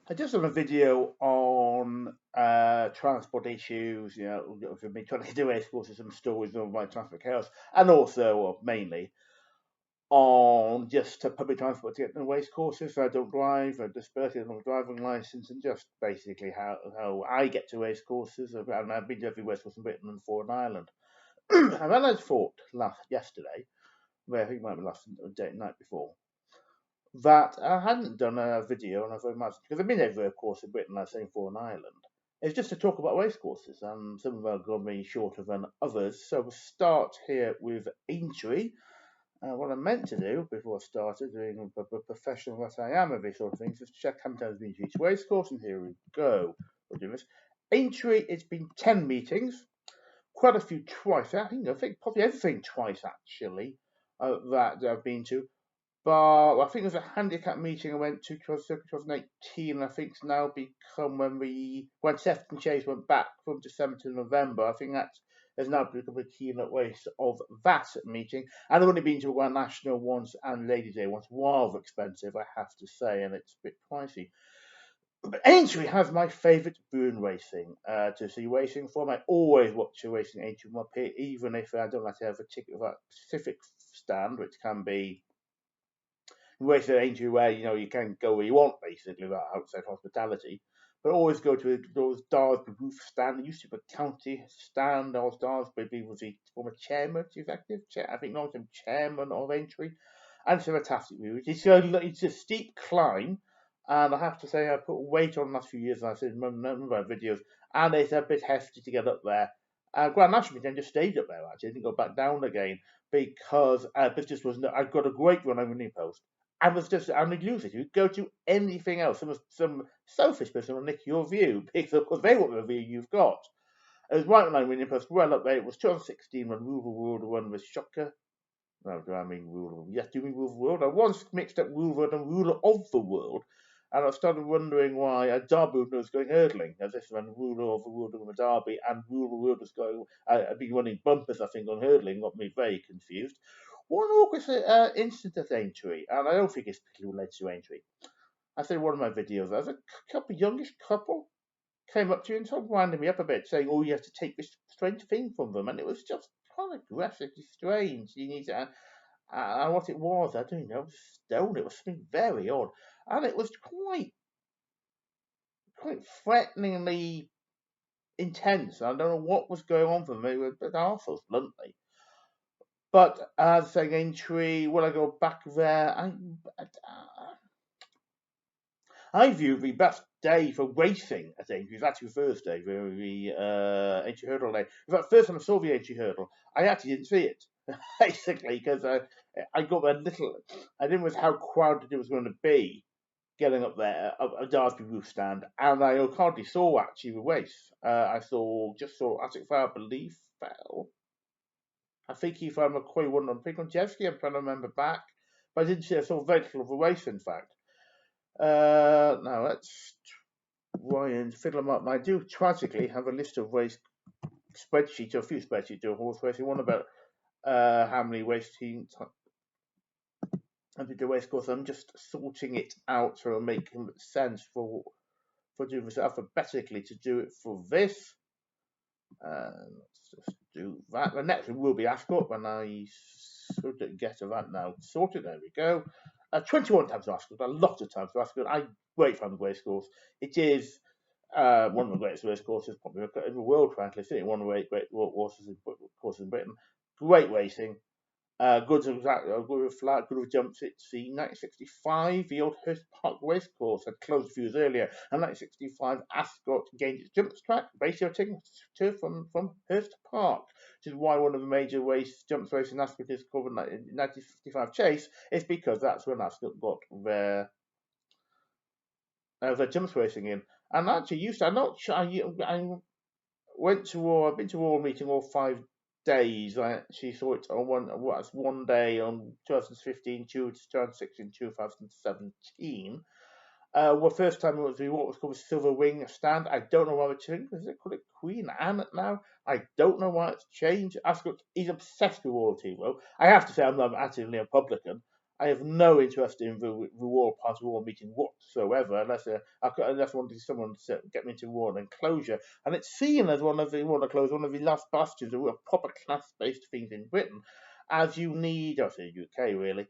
I just done a video on transport issues, for me trying to do race courses, some stories of my transport chaos, and also, or mainly, on just public transport to get the race courses. So I don't drive, I just barely have a driving license, and just basically how I get to race courses. And I've been to every race course in Britain and four in Ireland. And then I thought yesterday, where I think it might be last night before, that I hadn't done a video on a very much because I've been everywhere, of course, in Britain, like saying for an island. It's just to talk about race courses, and some of them are going to be shorter than others. So we'll start here with Aintree. What I meant to do before I started doing a professional what I am of this sort of things is check how many times I've been to each race course, and here we go. We'll do this. Aintree, it's been 10 meetings, quite a few twice. I think probably everything twice actually that I've been to. But I think there's a handicap meeting I went to 2018. I think it's now become when Seth and Chase went back from December to November. I think has now become a keynote race of that meeting. And I've only been to Grand National once and Ladies' Day once. Rather expensive, I have to say, and it's a bit pricey. But Aintree has my favourite boon racing to see racing from. I always watch a racing Aintree up here, even if I don't like to have a ticket for a specific stand, which can be race at Aintree where you can go where you want basically without outside hospitality. But always go to those Darsby roof stand. It used to be a county stand. Or Darsby was the former chairman, I think long term chairman of Aintree. And it's a fantastic view. It's a steep climb, and I have to say I put weight on the last few years. And I've seen a number of my videos, and it's a bit hefty to get up there. Grand National then just stayed up there actually, didn't go back down again because it just wasn't. I got a great run over the post and was just and use it. You go to anything else. Some selfish person will nick your view because of course they want the view you've got. It was right when I winning post well up there. It was 2016 when Rural World won with Shocker. No, do I mean ruler? Yes, do you mean ruler of the world? I once mixed up ruler and ruler of the world, and I started wondering why a Derby was going hurdling, as if when ruler of the world was a Derby and ruler of the world was going, I'd been running bumpers, I think, on hurdling, got me very confused. One awkward incident at Aintree, and I don't think it's particularly related to Aintree. I said in one of my videos, there's a youngish couple came up to you and sort of winding me up a bit, saying, "Oh, you have to take this strange thing from them," and it was just kind of aggressively strange. You need to, what it was, I don't know, stone. It was something very odd, and it was quite threateningly intense. I don't know what was going on for them. They were a bit arseholes, bluntly. But as saying Aintree, will I go back there? I view the best day for racing at Aintree is actually Thursday, the Aintree Hurdle day. In fact, first time I saw the Aintree Hurdle, I actually didn't see it, basically, because I got a little, I didn't know how crowded it was going to be getting up there, a Darsby roof stand, and I hardly saw actually the race. I just saw Attic Fire, I believe, fell. I think he found McCoy won on Pink on Jeffsky, I'm trying to remember back, but I didn't see, I saw very little of the race, in fact. Now let's try and fiddle them up. I do tragically have a list of race spreadsheets, or a few spreadsheets of horse racing. One about how many race teams and the race course. I'm just sorting it out so it'll make sense for doing this alphabetically to do it for this. Let's just do that. The next one will be Ascot when I sort of get to that now. Sorted. There we go. 21 times for Ascot. A lot of times for Ascot. I great fan of the race course. It is one of the greatest race courses probably in the world, frankly. It's one of the great courses in Britain. Great racing. Good with flat, good with jumps. It's the 1965, the old Hurst Park Racecourse had closed a few years earlier, and 1965 Ascot gained its jumps track, basically taking turf from Hurst Park, which is why one of the major jumps races in Ascot is called the 1955 Chase. It's because that's when Ascot got their jumps racing in. And actually, I'm not sure. I've been to Royal meeting all 5 days. I actually saw it on one day on 2015, 2016, 2017. Well, first time it was what was called a Silver Wing stand. I don't know why it's changed. Is it called it Queen Anne now? I don't know why it's changed. Ascot is obsessed with royalty, though. I have to say, I'm actively a Republican. I have no interest in the reward part of war meeting whatsoever, unless I wanted someone to get me into war enclosure. And it's seen as one of the last bastions of a proper class-based things in Britain, as you need, I say UK really,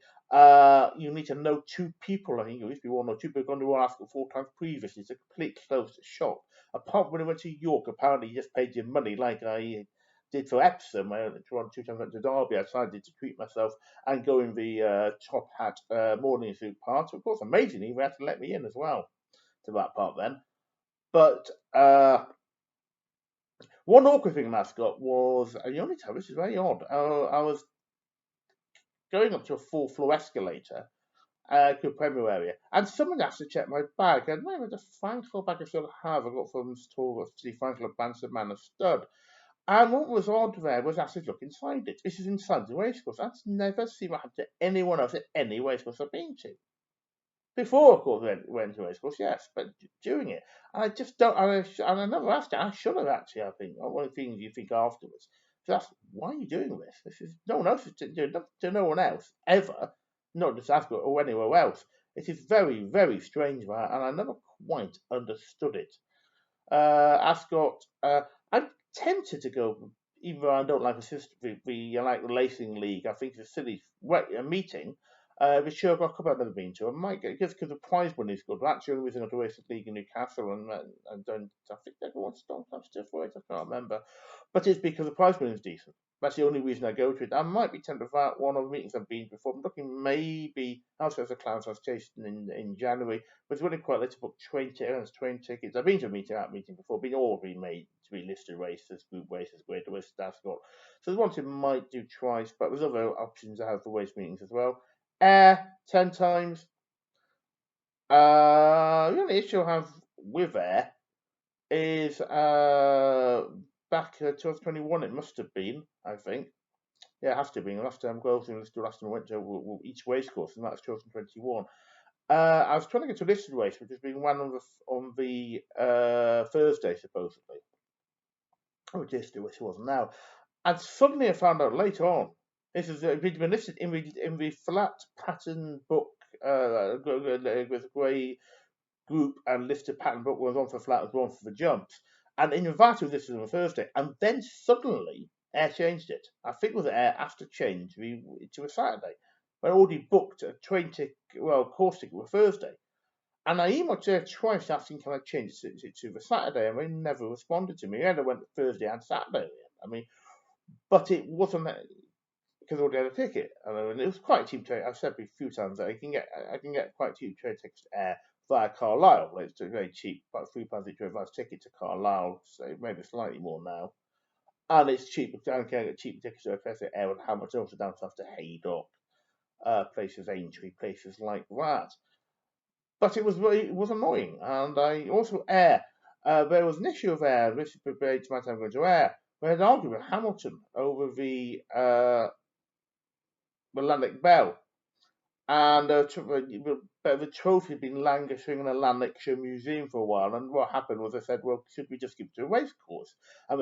you need to know two people. I think it used to be one or two people going to ask 4 times previously. It's a complete closed shop. Apart from when I went to York, apparently you just paid your money like I did for Epsom. I went 2 times went to Derby. I decided to treat myself and go in the top hat morning suit part. Of course, amazingly, they had to let me in as well to that part then. But one awkward thing mascot was, and the only time, this is very odd, I was going up to a 4th-floor escalator to a premier area, and someone asked to check my bag, and I had a Frankfurt bag I still have. I got from the store of the Frankfurt Bandsman Man of Stud. And what was odd there was actually look inside it. This is inside the racecourse. That's never seen what happened to anyone else at any racecourse I've been to. Before, of course, went to racecourse, yes, but during it. And I just don't, and I never asked it. I should have actually, I think. One of the things you think afterwards. So that's, why are you doing this? This is, no one else is to no one else, ever. Not just Ascot or anywhere else. It is very, very strange, and I never quite understood it. Ascot, I'm tempted to go, even though I don't like the system, I like the racing league. I think it's a silly meeting. The sure I've never been to. I might get just because the prize money is good. But actually, the only reason I go to racing league in Newcastle and don't, I think everyone's still stiff for it. I can't remember, but it's because the prize money is decent. That's the only reason I go to it. I might be tempted for that. One of the meetings I've been before. I'm looking maybe outside the Clowns I was chasing in January. But it's really quite late to book train tickets. I've been to a meeting before, been all remade to be listed races, group races, greater races, Ascot. So there's one thing might do twice, but there's other options I have for race meetings as well. 10 times. The only issue I have with Air is back 2021, it must have been, I think. Yeah, it has to have been. Last time I went to each race course, and that's 2021. I was trying to get to a listed race, which has been run on the Thursday, supposedly. Oh, it wasn't now. And suddenly I found out later on, this is been listed in the flat pattern book with grey group and listed pattern book was on for flat, was one for the jumps. And in that was listed on a Thursday. And then suddenly Air changed it. I think it was Air after change to a Saturday. I already booked a course ticket for Thursday. And I emailed her twice asking can I change it to the Saturday, and they never responded to me. I went Thursday and Saturday. I mean, but it wasn't because I already had a ticket, and it was quite cheap. I've said a few times that I can get quite cheap train tickets to Air via Carlisle. It's very cheap, about £3 each advance ticket to Carlisle, so maybe slightly more now. And it's cheap. I can get cheap tickets to Air and how much also down south to Haydock, places Aintree, places like that. But it was annoying, and I also Air. There was an issue of Air. This debates my time going to Air. We had an argument with Hamilton over the Lanark Bell, and the trophy had been languishing in a Lanarkshire museum for a while. And what happened was I said, well, should we just give it to a racecourse? And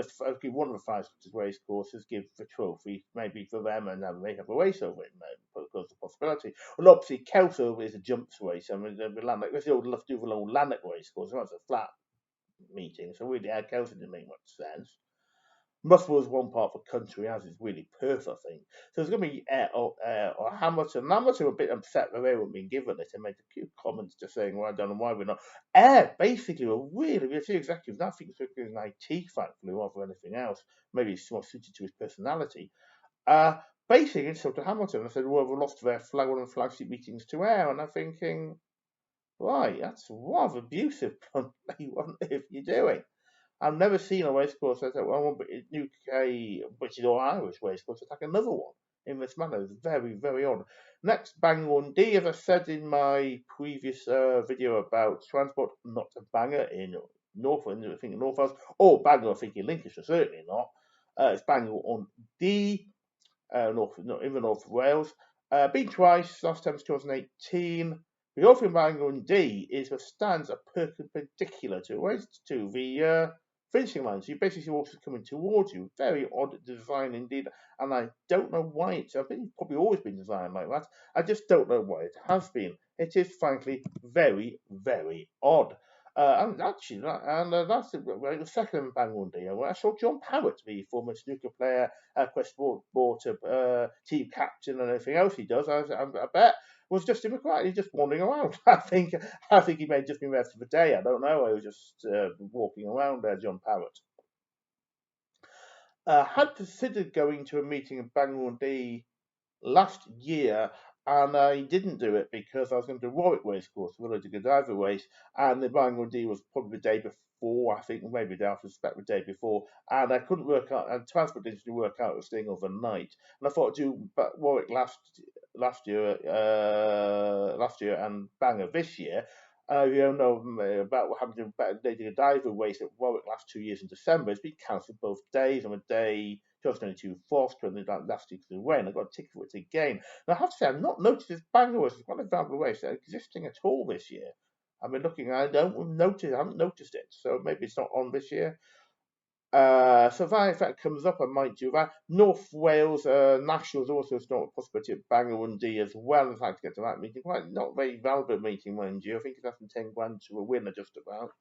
one of the five race courses give the trophy maybe for them, and they have a race over it. Because the possibility. Well, obviously, Kelso is a jumps race. I mean, the Lanark, let's do the old Lanark race course. That's a flat meeting, so really, Kelso didn't make much sense. Muswell is one part of the country, as is really Perth, I think. So there's going to be or Hamilton. Hamilton were a bit upset that they weren't being given it and made a few comments just saying, well, I don't know why we're not. Air basically were really, a few executives, I think it's an IT thankfully, rather than anything else. Maybe it's more suited to his personality. Basically, it's up to Hamilton. I said, well, we lost their one of the flagship meetings to Air, and I'm thinking, right, that's rather abusive. What if you're doing? I've never seen a racecourse like that. Well, UK, British or Irish racecourse attack another one in this manner. It's very, very odd. Next, Bangor D, as I said in my previous video about transport, not a banger in Norfolk, I think in Norfolk, or Bangor, I think in Lincolnshire, certainly not. It's Bangor on D, in the north of Wales. Been twice, last time was 2018. The offering Bangor on D is the stands are perpendicular to the finishing line. So you basically see horses coming towards you. Very odd design indeed, and I don't know why it's. I think it's probably always been designed like that. I just don't know why it has been. It is frankly very, very odd. And actually, that's the second Bang one day. I saw John Parrott, the former snooker player, Quest Sport team captain, and everything else he does. I bet was just him quietly just wandering around. I think he may have just been there for the day. I don't know. I was just walking around there, John Parrott. Had considered going to a meeting in Bangor last year, and I didn't do it because I was going to Warwick Racecourse, the good driver race, and the Bangor was probably the day before, I think, maybe the day after, suspect the day before, and I couldn't work out, and transport didn't work out, it was staying overnight, and I thought I'd do Warwick last year, and Bangor this year. You don't know about what happened to they did a diver race at Warwick last 2 years in December. It's been cancelled both days. On a day 2022 frost when the last week of the rain. I got a ticket for it again. And I have to say, I've not noticed this Bangor race. It's one example of a race that existing at all this year. I've been looking. I haven't noticed it. So maybe it's not on this year. So if that comes up, I might do that. North Wales Nationals also is not a possibility at Bangor as well. In fact, to get to that meeting, quite not very valuable meeting, mind you. I think it's less than 10 grand to a winner, just about.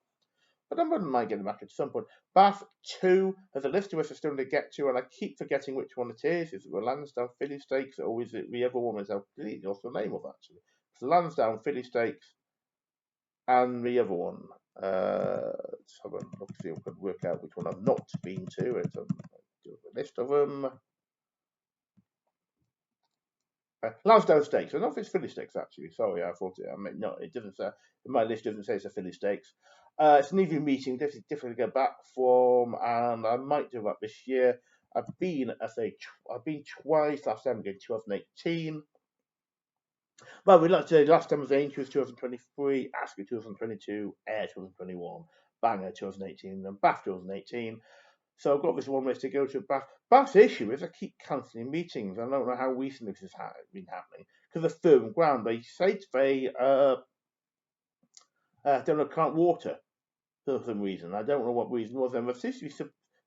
But I wouldn't mind getting back at some point. Bath 2 has a list of us are still to get to, and I keep forgetting which one it is. Is it the Lansdowne Filly Stakes, or is it the other one? Is what's the name of actually? It's the Lansdowne Filly Stakes and the other one. Let's have a look, see if I can work out which one I've not been to. It's a list of them. Lansdowne Stakes. I don't know if it's Filly Stakes actually. Sorry, I thought it. I mean, no, it doesn't say. My list doesn't say it's a Filly Stakes. It's an evening meeting, difficult to get back from, and I might do that this year. I've been twice. Last time in 2018. Well, we'd like to say last time was Ainge was 2023, Ascot 2022, Ayr 2021, Bangor 2018, and Bath 2018. So I've got this one race to go to Bath. Bath's issue is I keep cancelling meetings. I don't know how recently this has been happening because of firm ground. They say they don't know, can't water for some reason. I don't know what reason was. And there seems to be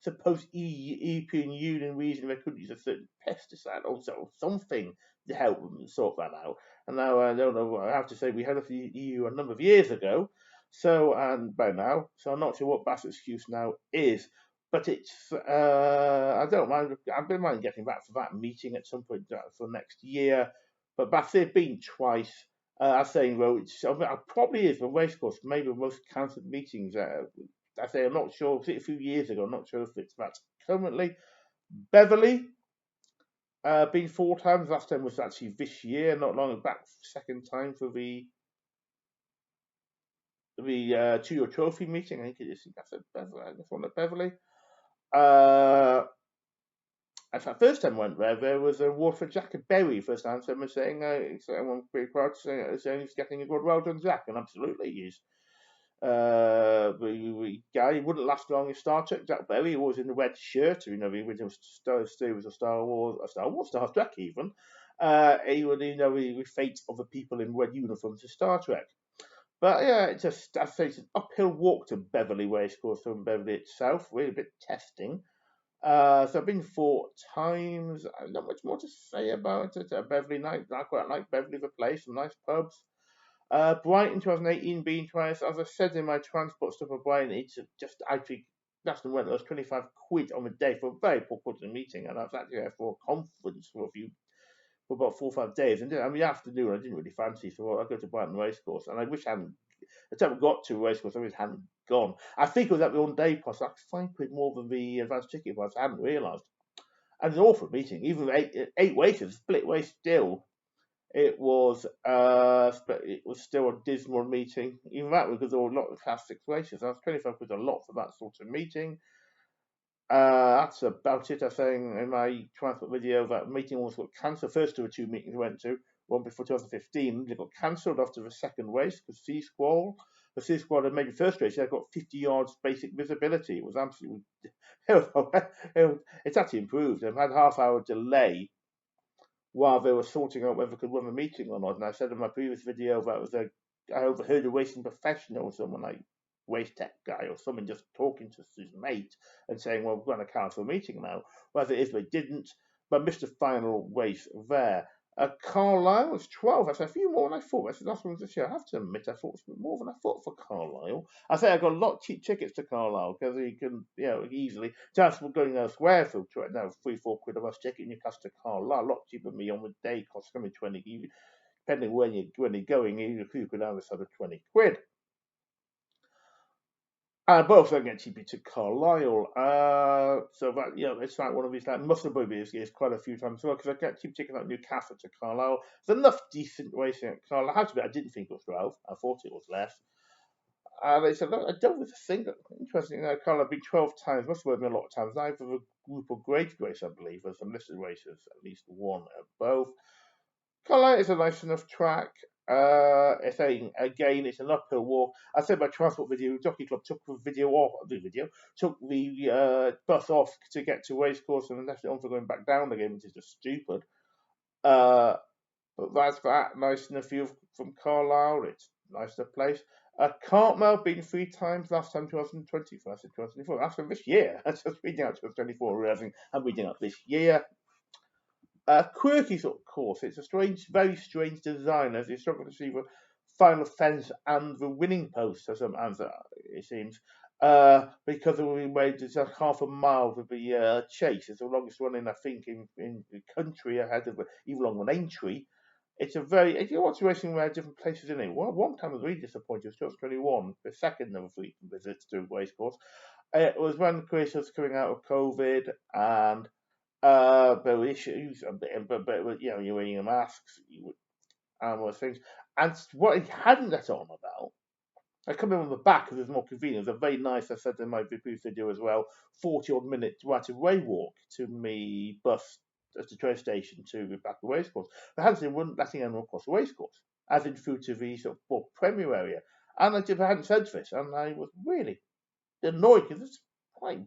supposed European Union reason they couldn't use a certain pesticide or something to help them sort that out. And now I don't know. I have to say we had a EU a number of years ago. So and by now, so I'm not sure what Bath's excuse now is. But it's I don't mind. I've been mind getting back for that meeting at some point for next year. But Bath they've been twice. I'm saying, well, it probably is the racecourse, maybe the most cancelled meetings. I say, I'm not sure. A few years ago, I'm not sure if it's that currently. Beverley, been 4 times. Last time was actually this year, not long back. Second time for the 2-year trophy meeting. I think it is. That's one at Beverley. First time I went there was a award for Jack Berry. First time someone saying, someone pretty proud saying he's getting a good well done, Jack, and absolutely he is. The guy wouldn't last long in Star Trek. Jack Berry was in the red shirt. You know, he was a Star Wars, Star Trek even. He would, the fate of the people in red uniforms of Star Trek. But yeah, I say it's an uphill walk to Beverley Racecourse from Beverley itself. Really a bit testing. So I've been 4 times. Not much more to say about it. Beverley night. I quite like Beverley, the place, some nice pubs. Brighton 2018 being twice. As I said in my transport stuff for Brighton, it's just actually that's the one that was 25 quid on the day for a very poor quality meeting, and I was actually there for a conference for about 4 or 5 days. And in the afternoon, I didn't really fancy, so I go to Brighton Racecourse, and I wish I hadn't. The time I got to Racecourse, I wish I hadn't gone. I think it was at the on-day price, like 5 quid more than the advanced ticket price. I hadn't realised. And it's an awful meeting. Even with 8 races, split race still. It was still a dismal meeting. Even that because there were a lot of Class 6 races. That's 25 quid a lot for that sort of meeting. That's about it. I was saying in my transport video that meeting almost got cancelled. First of the 2 meetings I went to, one before 2015, they got cancelled after the second race because sea squall. The sea squall had made the first race. They got 50 yards basic visibility. It was absolutely. It's actually improved. They've had half-hour delay while they were sorting out whether they could run the meeting or not. And I said in my previous video that I overheard a racing professional, someone like race tech guy or someone just talking to his mate and saying, well, we're going to cancel a meeting now. Whether it is, they didn't. But I missed the final race there. Carlisle was 12. That's a few more than I thought. That's the last one this year. I have to admit, I thought it was more than I thought for Carlisle. I say I got a lot of cheap tickets to Carlisle because you can, easily. Just for going elsewhere for now, 3-4 quid a bus ticket, and you cost to Carlisle a lot cheaper than me on the day. Cost me 20. Depending when you're going, you could have a sort of 20 quid. Both I get cheaper to Carlisle. So that it's like one of these like muscle movies is quite a few times as well because I get cheap tickets like Newcastle to Carlisle. There's enough decent racing at Carlisle. I have to admit, I didn't think it was 12. I thought it was less. And they said, look, I don't really think that interesting. Carlisle have been 12 times. Must have been a lot of times. I have a group of great race, I believe. There's some listed races, at least one at both. Carlisle is a nice enough track. It's it's an uphill walk. I said my transport video, Jockey Club took took the bus off to get to racecourse and left it on for going back down again, which is just stupid. But that's that. Nice enough view from Carlisle. It's a nice enough place. Cartmel been 3 times. Last time 2020. I said 2024. That's from this year. That's just reading out 2024. Realizing I'm reading out this year. Quirky sort of course. It's a strange, very strange design as you struggle to see the final fence and the winning post, as it seems. Because of the way it's just half a mile with the chase. It's the longest running, I think, in the country ahead of even longer than Aintree. It's a very, if you watch racing where different places in it, well, one time I was really disappointed. It was 2021, the second of 3 visits to racecourse. It was when Chris was coming out of COVID and there were issues, but you're wearing your masks and those things. And what he hadn't let on about, I come in on the back because it's more convenient. It's a very nice, I said in my previous video as well, 40-odd minute right away walk to me bus at the train station to the back of the racecourse. But Hanson wouldn't letting anyone across the racecourse, as in through to the sort of premier area. And I hadn't said this, and I was really annoyed because it's quite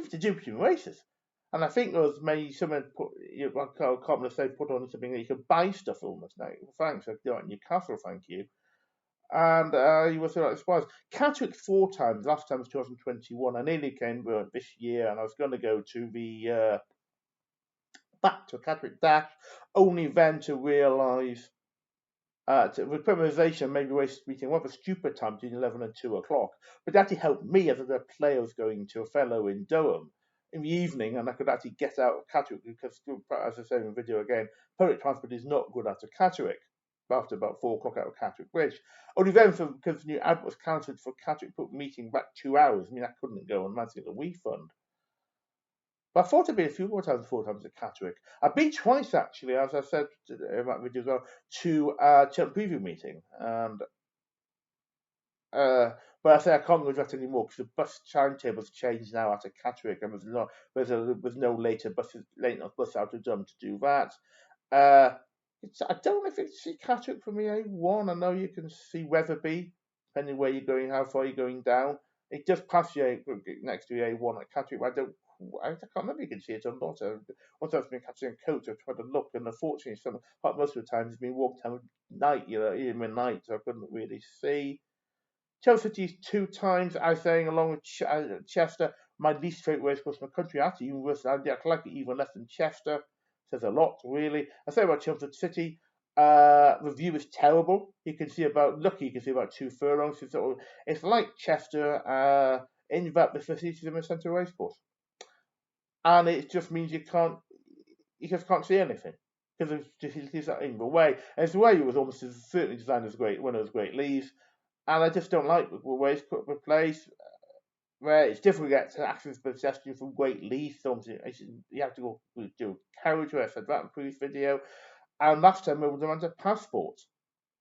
to do between races. And I think there was maybe someone put, I can't remember say put on something that you could buy stuff almost now. Well, thanks, I do it in Newcastle, thank you. And you were sort of surprised. Catterick 4 times, last time was 2021. I nearly came this year, and I was going to go to the back to Catterick Dash, only then to realise with premierization, maybe race meeting one of a stupid time between 11 and 2 o'clock. But that actually helped me as a player was going to a fellow in Durham in the evening, and I could actually get out of Catterick because, as I say in the video again, public transport is not good out of Catterick after about 4 o'clock out of Catterick Bridge. Only then, because the new ad was cancelled for Catterick, put the meeting back 2 hours. I mean, I couldn't go and manage to get a refund. But I thought it'd be a few more times, 4 times at Catterick. I've been twice actually, as I said in that video as well, to Cheltenham preview meeting, and but I say I can't go to that anymore because the bus timetable's changed now out of Catterick, and there's no later late bus out of Durham to do that. I don't know if it's see Catterick from the A1. I know you can see Wetherby, depending where you're going, how far you're going down. It just passes you next to the A1 at Catterick, but I can't remember if you can see it or not. Once I've been catching a coach, I've tried to look, and unfortunately, most of the time it's been walked down at night, even at night, so I couldn't really see. Chelsea City's 2 times, I was saying, along with Chester, my least favourite racecourse in the country. Actually, even worse, I like it even less than Chester. Says a lot, really. I say about Chelsea City, the view is terrible. You can see about 2 furlongs. It's like Chester in that the facilities in the centre racecourse. And it just means you just can't see anything because the facilities are in the way. And it's the way it was almost certainly designed as one of those great leaves. And I just don't like the way it's put in place, where it's difficult to get to access pedestrian from Great Leaf. So you have to go do a carriageway. I said that in the previous video. And last time we were demand a passport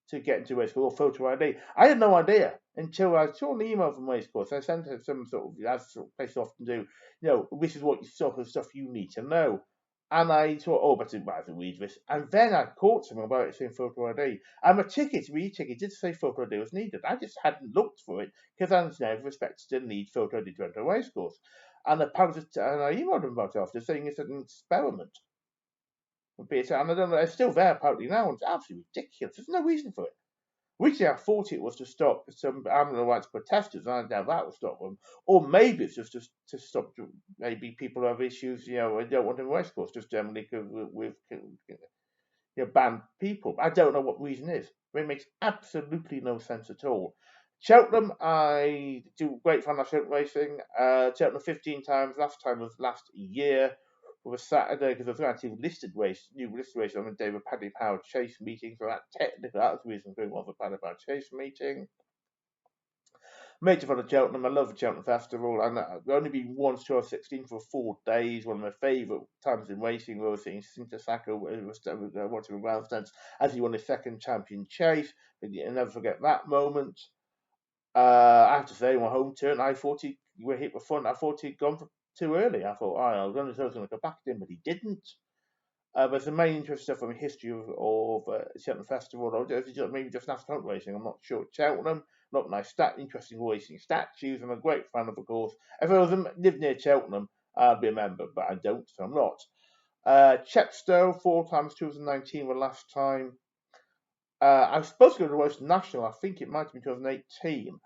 to get into racecourse or photo ID. I had no idea until I saw an email from racecourse. I sent it some sort of, as places often do, this is what sort of stuff you need to know. And I thought, but I have to read this. And then I caught something about it saying photo ID. And my ticket did say photo ID was needed. I just hadn't looked for it because I never respected the need photo ID to enter a racecourse. And apparently, and I emailed them about it after saying it's an experiment. And I don't know, it's still there apparently now, and it's absolutely ridiculous. There's no reason for it. Originally, I thought it was to stop some animal rights protesters, and I doubt that will stop them. Or maybe it's just to stop maybe people who have issues, they don't want a racecourse, just generally with banned people. I don't know what the reason is. It makes absolutely no sense at all. Cheltenham, I do great fun of Cheltenham racing. Cheltenham 15 times. Last time was last year. For a Saturday, because there's actually new listed race on the day of a Paddy Power Chase meeting. So that was the reason for it was a Paddy Power Chase meeting. Major fun of Cheltenham. I love the Cheltenham Festival, and I've only been once to 16 for 4 days. One of my favourite times in racing. We were seeing Sintasaka watching the grandstands as he won his second champion chase. I'll never forget that moment. I have to say, my home turn, I thought he were hit with fun. I thought he'd gone for too early. I thought, I was going to go back to him, but he didn't. But the main interest stuff from the history of Cheltenham Festival, or maybe just national racing, I'm not sure. Cheltenham, not nice, interesting racing statues. I'm a great fan of course. If I lived near Cheltenham, I'd be a member, but I don't, so I'm not. Chepstow, 4 times, 2019 were last time. I was supposed to go to the Roast National, I think it might have been 2018.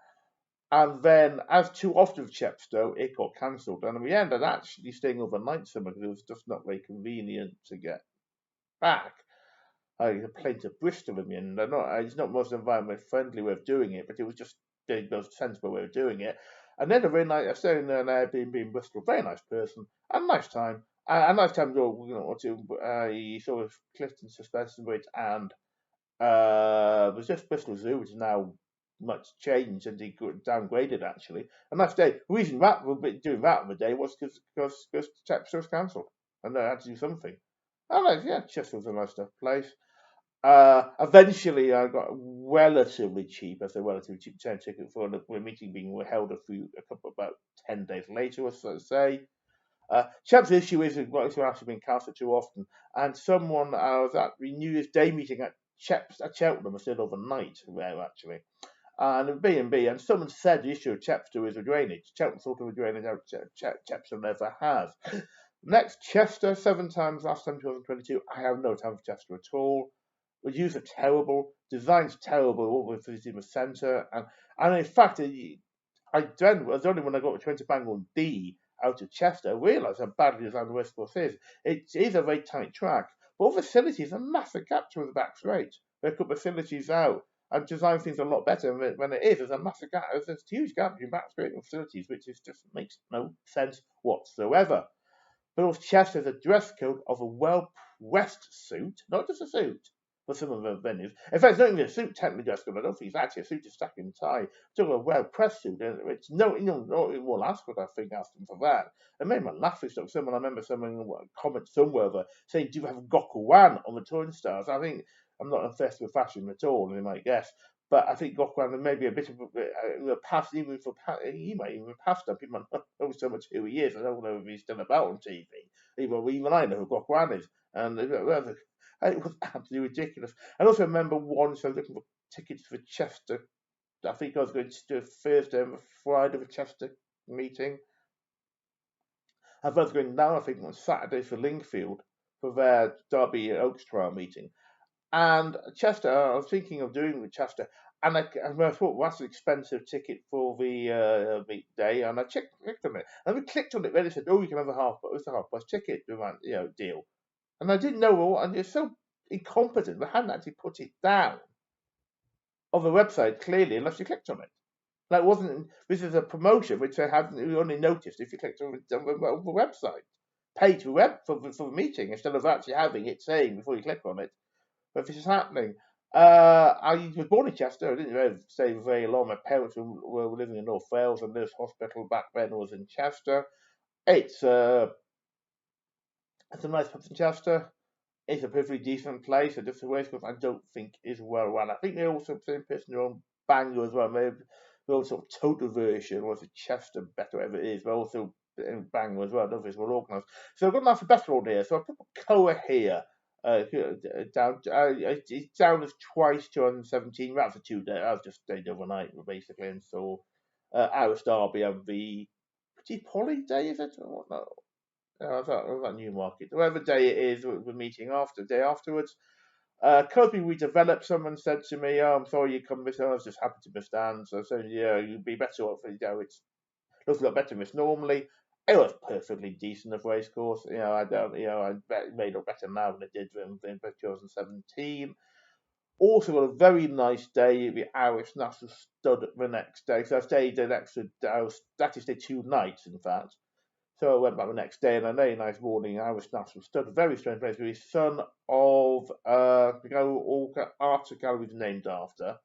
And then, as too often with Chepstow, it got cancelled. And in the end, I'd actually staying overnight somewhere because it was just not very convenient to get back. I had a plane to Bristol in the end. It's not the most environment friendly way of doing it, but it was just the most sensible way of doing it. And then a very nice, I stayed in an Airbnb in Bristol, very nice person, and nice time. A nice time to sort of Clifton Suspension Bridge and it was just Bristol Zoo, which is now much changed and downgraded actually. A nice day. The reason that we're doing that on the day was because Chepstow was cancelled and they had to do something. And yeah, Chepstow was a nice enough place. Eventually, I got relatively cheap, as a relatively cheap train ticket for the meeting being held about 10 days later, or so to say. Chap's issue is it's actually been cancelled too often, and someone I was at the New Year's Day meeting at Cheltenham, I stayed overnight there actually, and a B&B, and someone said the issue of Chepstow is the drainage. Cheltenham sort of a drainage out Chepstow never has. Next, Chester, 7 times, last time 2022. I have no time for Chester at all. Reviews are terrible, design's terrible, all the facilities in the centre, and in fact, it was only when I got to 20 Bangor D out of Chester, I realised how badly designed the racecourse is. It is a very tight track, but all the facilities are massive gaps with the back straight. They cut facilities out and design things a lot better than it is. There's a massive gap, there's a huge gap between back straight and facilities, which just makes no sense whatsoever. But also Chester has a dress code of a well-pressed suit, not just a suit, for some of the venues. In fact, it's not even a suit technically dress code. I don't think it's actually a suit, it's stuck in tie. It's a well-pressed suit. It's well, Ascot, I think, asked them for that. It made me laugh. Someone, I remember someone comment somewhere saying, do you have Gokwan on the touring stars? I think, I'm not obsessed with fashion at all, they might guess. But I think Gokwan may be a bit of a past, even for he might even pass up. People might not know so much who he is. I don't know if he's still about on TV. Even I know who Gokwan is. And it was absolutely ridiculous. I also remember once I was looking for tickets for Chester. I think I was going to do a Thursday and a Friday for Chester meeting. I was going now, I think, on Saturday for Lingfield for their Derby Oaks trial meeting. And Chester, I was thinking of doing with Chester, and I thought, well, that's an expensive ticket for the day, and I clicked on it. And we clicked on it, then it said, oh, you can have it's a half price ticket, deal. And I didn't know, and it's so incompetent, they hadn't actually put it down on the website clearly, unless you clicked on it. That wasn't, this is a promotion, which I hadn't only noticed if you clicked on the website. Pay to web for the meeting, instead of actually having it saying before you click on it, but this is happening. I was born in Chester. I didn't really stay very long. My parents were living in North Wales, and this hospital back then was in Chester. It's a nice place in Chester. It's a perfectly decent place. Just the racecourse I don't think is well run. I think they also same person their own Bangor as well. Maybe the old sort of total version, or is it Chester better, whatever it is, but also in Bangor as well. I don't know if it's well organised. So I've got a nice festival here. So I put Coa here. It's down as twice 217. That's a 2 day. I was just stayed overnight basically, and saw Alice Derby and the Pretty Polly Day, is it? Or what? No, I was at Newmarket. Whatever day it is, the meeting day afterwards. Cosby redeveloped. Someone said to me, "Oh, I'm sorry you come this. I was just happy to withstand." So I said, "Yeah, you'd be better off. You know, it looks a lot better than this normally." It was perfectly decent of racecourse. I don't. It may look better now than it did in 2017. Also, got a very nice day at the Irish National Stud the next day. So I stayed an extra. I was actually stayed 2 nights, in fact. So I went back the next day, and a very nice morning. Irish National Stud, a very strange place. With his son of the art gallery is named after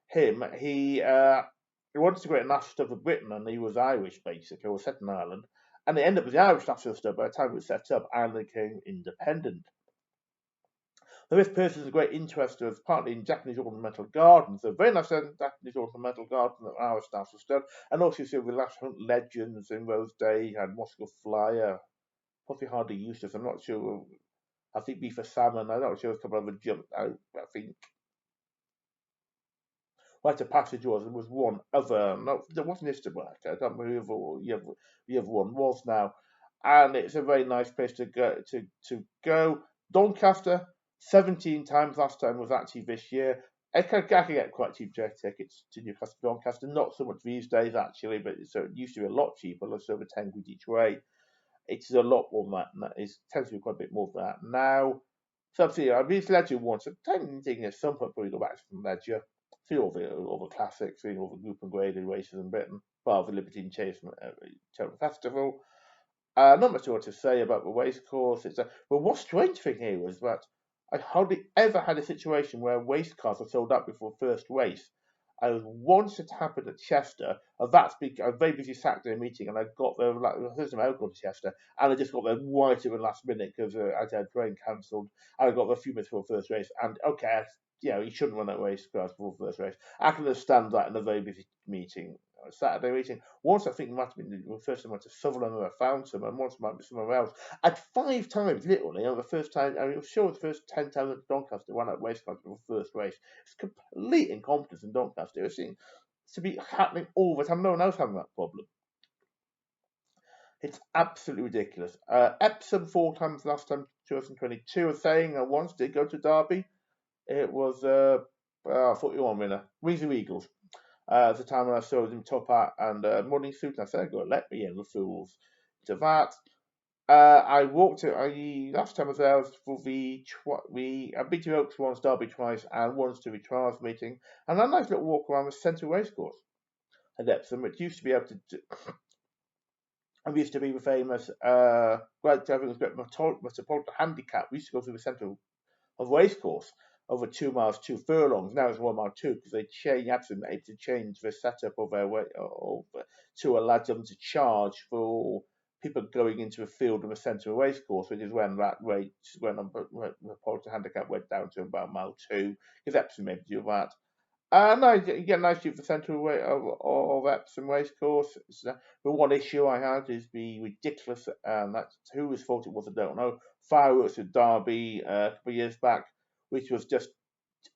him. He wanted to go to National Stud for Britain, and he was Irish, basically, or set in Ireland. And it ended up with the Irish National Stud. By the time it was set up, Ireland became independent. So this person is a great interest to us, partly in Japanese ornamental gardens. So very nice Japanese ornamental garden at Irish National Stud, and also you see the last hunt legends in those days. You had Moscow Flyer, probably hardly used this. I'm not sure. I think Beef for Salmon. I'm not sure a couple of them jumped out. I think Rite of Passage was. There was one other. No, there wasn't Isterbrack. I don't remember who the other one was now. And it's a very nice place to go. To go. Doncaster, 17 times. Last time was actually this year. I can get quite cheap tickets to Newcastle Doncaster. Not so much these days actually, but it used to be a lot cheaper. It's over 10 quid each way. It's a lot more than that. It tends to be quite a bit more than that now. So I've been to Ledger once. I'm thinking at some point probably go back to Ledger, see all the classics, see all the group and graded races in Britain, well, the Libertine Chase Festival. Not much more to say about the race course. But one strange thing here was that I hardly ever had a situation where race cars are sold out before the first race. I was once it happened at Chester, a very busy Saturday meeting, and I got there like the first time I got to Chester, and I just got there right at the last minute because I had a train cancelled, and I got there a few minutes before the first race. And okay, you shouldn't run that race cars before the first race. I can understand that in a very busy meeting. Saturday meeting. Once I think it might have been the first time I went to Sutherland and I found some, and once it might be somewhere else. At 5 times, literally, on the first time, I mean, I'm sure the first 10 times at Doncaster, won that race car for the first race. It's complete incompetence in Doncaster. It seems to be happening all the time. No one else having that problem. It's absolutely ridiculous. Epsom 4 times last time, 2022. A saying I once did go to Derby. It was I thought you were winner. Weezy Eagles. At the time when I saw him top hat and morning suit, and I said, "Go let me in, the fools." To that, I walked it. Last time I was there was for I've been to Oaks once, Derby twice, and once to the trials meeting, and a nice little walk around the centre racecourse at Epsom, which used to be able to. Used to be the famous I think it was Metropolitan Handicap. We used to go through the centre of racecourse over 2 miles, 2 furlongs. Now it's 1 mile 2 because they absolutely able to change the setup of their way to allow them to charge for people going into a field in the centre of a racecourse, which is when that rate when the Porter handicap went down to about mile 2 because Epsom able to do that. No, you get a nice view of the centre of Epsom racecourse. The one issue I had is the ridiculous, and that's whose fault it was, I don't know, fireworks at Derby a couple of years back, which was just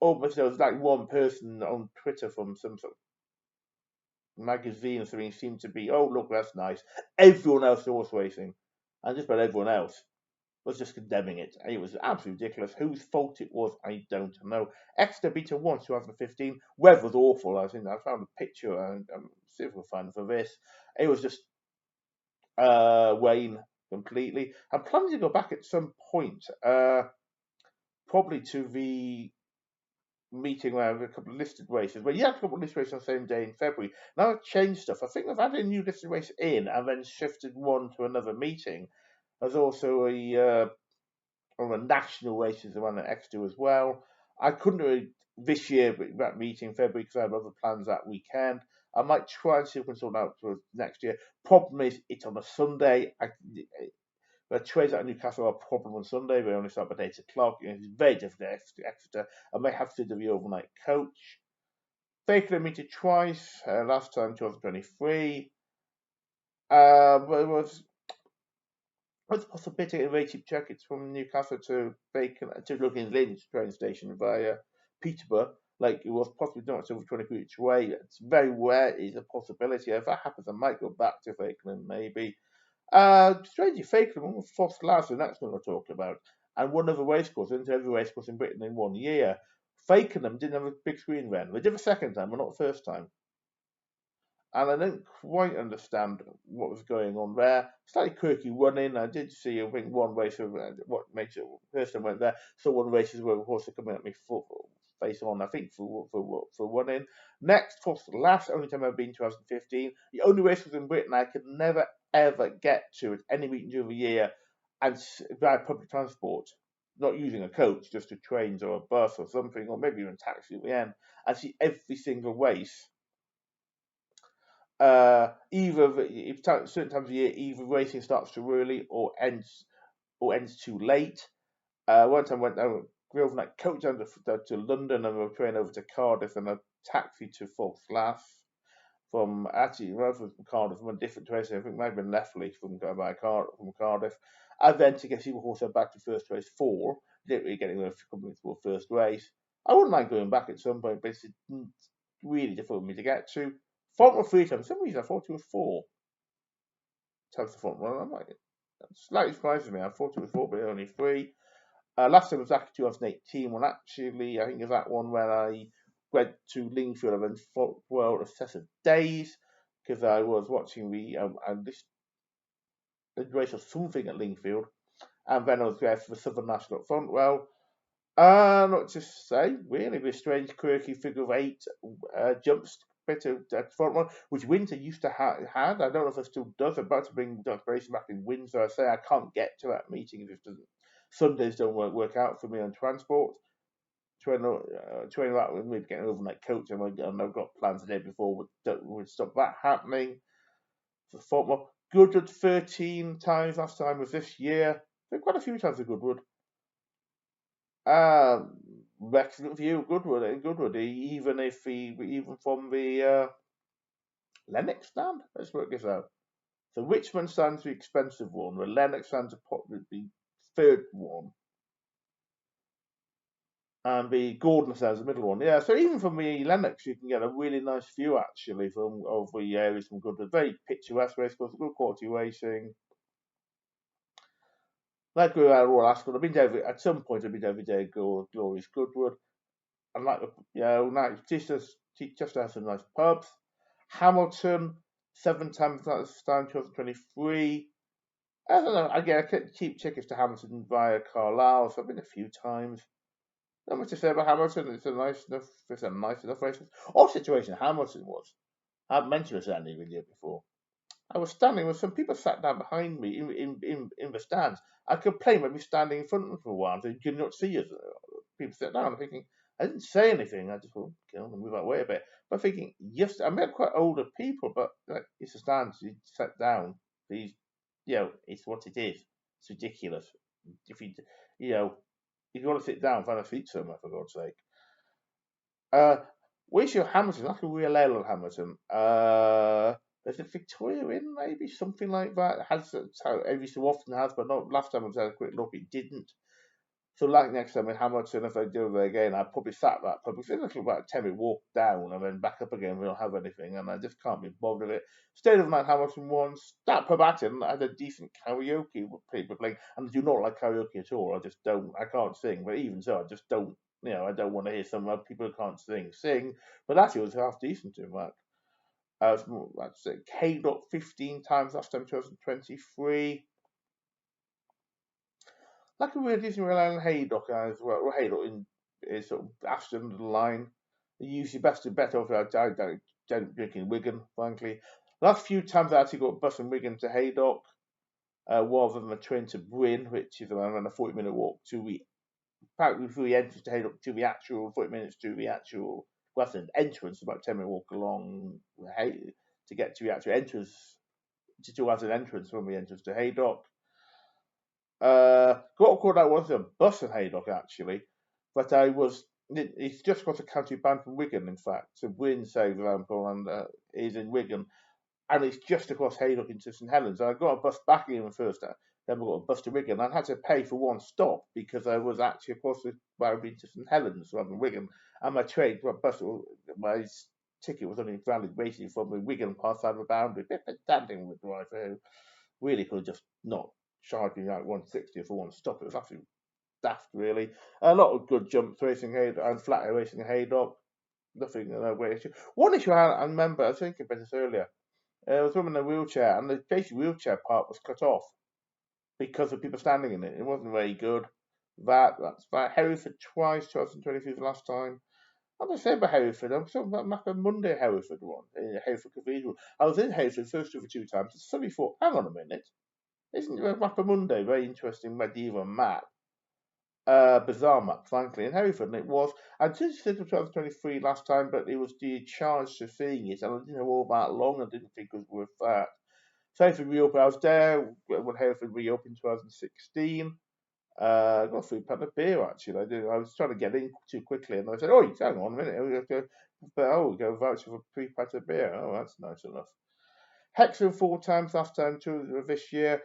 almost, there was like one person on Twitter from some sort of magazine or something seemed to be, oh, look, that's nice. Everyone else horse racing, and just about everyone else, was just condemning it. It was absolutely ridiculous. Whose fault it was, I don't know. Exeter beat 2015. Weather was awful. I found a picture and see if we'll find for this. It was just rain completely. I'm planning to go back at some point, probably to the meeting where I have a couple of listed races. Well, yeah, a couple of listed races on the same day in February. Now I've changed stuff. I think I've added a new listed race in and then shifted one to another meeting. There's also a national races around at Exeter as well. I couldn't do it this year, but that meeting in February because I have other plans that weekend. I might try and see if we can sort out for next year. Problem is, it's on a Sunday. The trains out of Newcastle are a problem on Sunday. They only start at 8 o'clock. It's very difficult to Exeter. I may have to do the overnight coach. Fakeland meeting twice. Last time 2023. But it was what's the possibility of 80 tickets from Newcastle to Bacon to Looking Lynch train station via Peterborough? Like it was possibly not over 20 each way. It's very rare. It's a possibility. If that happens, I might go back to Fakeland maybe. Strangely, Fakeland, one of the first last, the next one we're talking about. and won other racecourses, into every racecourse in Britain in 1 year. Fakenham didn't have a big screen then. They did the second time, but not the first time. And I didn't quite understand what was going on there. Slightly quirky running. I did see, I think, one race of what makes it. First time I went there, saw one races where the horse are coming at me face on. I think for running. Next, fourth last, only time I've been 2015. The only race was in Britain I could never ever get to at any meeting during the year, and by public transport, not using a coach, just a trains or a bus or something, or maybe even a taxi at the end. I see every single race either if certain times of the year, either racing starts too early or ends too late. One time I went down the overnight coach down to London and a train over to Cardiff and a taxi to Falkland from actually rather from Cardiff from a different race. I think it might have been Leffley from Cardiff. And then to get Silver Horse back to first race 4, didn't really get anywhere coming to a first race. I wouldn't mind going back at some point, but it's really difficult for me to get to. Front were 3 times. For some reason I thought it was 4 times the front run. I'm like, that slightly surprises me. I thought it was 4, but only 3. Last time was actually 2018 when actually I think it was that one when I went to Lingfield and fought well a set of days because I was watching this race of something at Lingfield, and then I was there for the Southern National front. Well, not to say really, the strange quirky figure of 8 jumps bit of front one, which Winter used to had. I don't know if it still does. I'm about to bring Dr. Grayson back in Windsor. I say I can't get to that meeting if it doesn't. Sundays don't work out for me on transport. Training out with me getting overnight coach, and I've got plans the day before would stop that happening. For football, Goodwood 13 times. Last time was this year. There quite a few times at Goodwood. Excellent view, Goodwood. Even from the Lennox stand. Let's work this out. So Richmond stand's the expensive one. The Lennox stand's the third one. And the Gordon stand's the middle one. Yeah, so even from the Lennox, you can get a really nice view actually of the areas from Goodwood. Very picturesque racecourse, good quality racing. Like we were all Ascot, I've been to at some point. I've been to every day Glorious Goodwood. And like just have some nice pubs. Hamilton, 7 times last time, 2023. I don't know. Again, I get cheap tickets to Hamilton via Carlisle, so I've been a few times. Not much to say about Hamilton. It's a nice enough race. All situation Hamilton was. I've mentioned this Andy with you before. I was standing with some people sat down behind me in the stands. I complained when we were standing in front of them for a while. They did not see us. People sat down. I'm thinking, I didn't say anything. I just thought, move that way a bit. But I'm thinking, yes, I met quite older people, but it's a stand. So you sat down. These, it's what it is. It's ridiculous. If you want to sit down, find a seat somewhere, for God's sake. Where's your Hamilton? Like a real ale Hamilton. There's a Victoria Inn, maybe something like that. It has every so often has, but not last time I had a quick look, it didn't. So like next time in Hamilton, if I do it again, I'd probably sat that pub. It's about a 10-minute walk down and then back up again. We don't have anything, and I just can't be bothered with it. Stayed overnight Hamilton once. That pub had a decent karaoke with people playing, and I do not like karaoke at all. I just don't. I can't sing, but even so, I just don't. I don't want to hear some other people who can't sing. But actually, it was half decent in that. That's it. Haydock 15 times last time, 2023. Like a weird Disney World Island Haydock as well. Well, Haydock is sort of Aston under the line. Usually best and better if I don't drink in Wigan, frankly. Last few times I actually got bus from Wigan to Haydock rather than a train to Bryn, which is around a 40-minute walk to the apparently through the entrance to Haydock to the actual 40 minutes to the actual entrance, about 10-minute walk along to get to the actual entrance to as an entrance from the entrance to Haydock. Got called out was a bus in Haydock actually, but it's just across the county band from Wigan, in fact. So Bryn, say, for example, and is in Wigan, and it's just across Haydock into St Helens. And I got a bus back in first, then we got a bus to Wigan. I had to pay for one stop because I was actually across the road into St Helens rather than Wigan, and my my ticket was only valid basically from the Wigan past side of the boundary. Bit pedantic with the driver who really could have just not charged me like 160 for one stop. It was absolutely daft really. A lot of good jumps racing and flat air racing Haydock. Nothing great issue. One issue I remember, I was thinking about this earlier. There was a woman in a wheelchair, and the basic wheelchair part was cut off because of people standing in it. It wasn't very good. That's that. Hereford twice, 2023 the last time. I'm not saying about Hereford. I'm talking about Mappa Monday Hereford one in Hereford Cathedral. I was in Hereford first over 2 times. Suddenly thought, hang on a minute, isn't Mappa Monday very interesting medieval map? Bizarre map, frankly, in Hereford, and it was. I did think of 2023 last time, but it was the charge to seeing it, and I didn't know all that long. I didn't think it was worth that. So Hereford reopened. I was there when Hereford reopened 2016. I got a free pint of beer actually. I was trying to get in too quickly, and I said, "Oh, hang on a minute, we have to, we go voucher for a free pint of beer." Oh, that's nice enough. Hexham 4 times last time, 2 this year.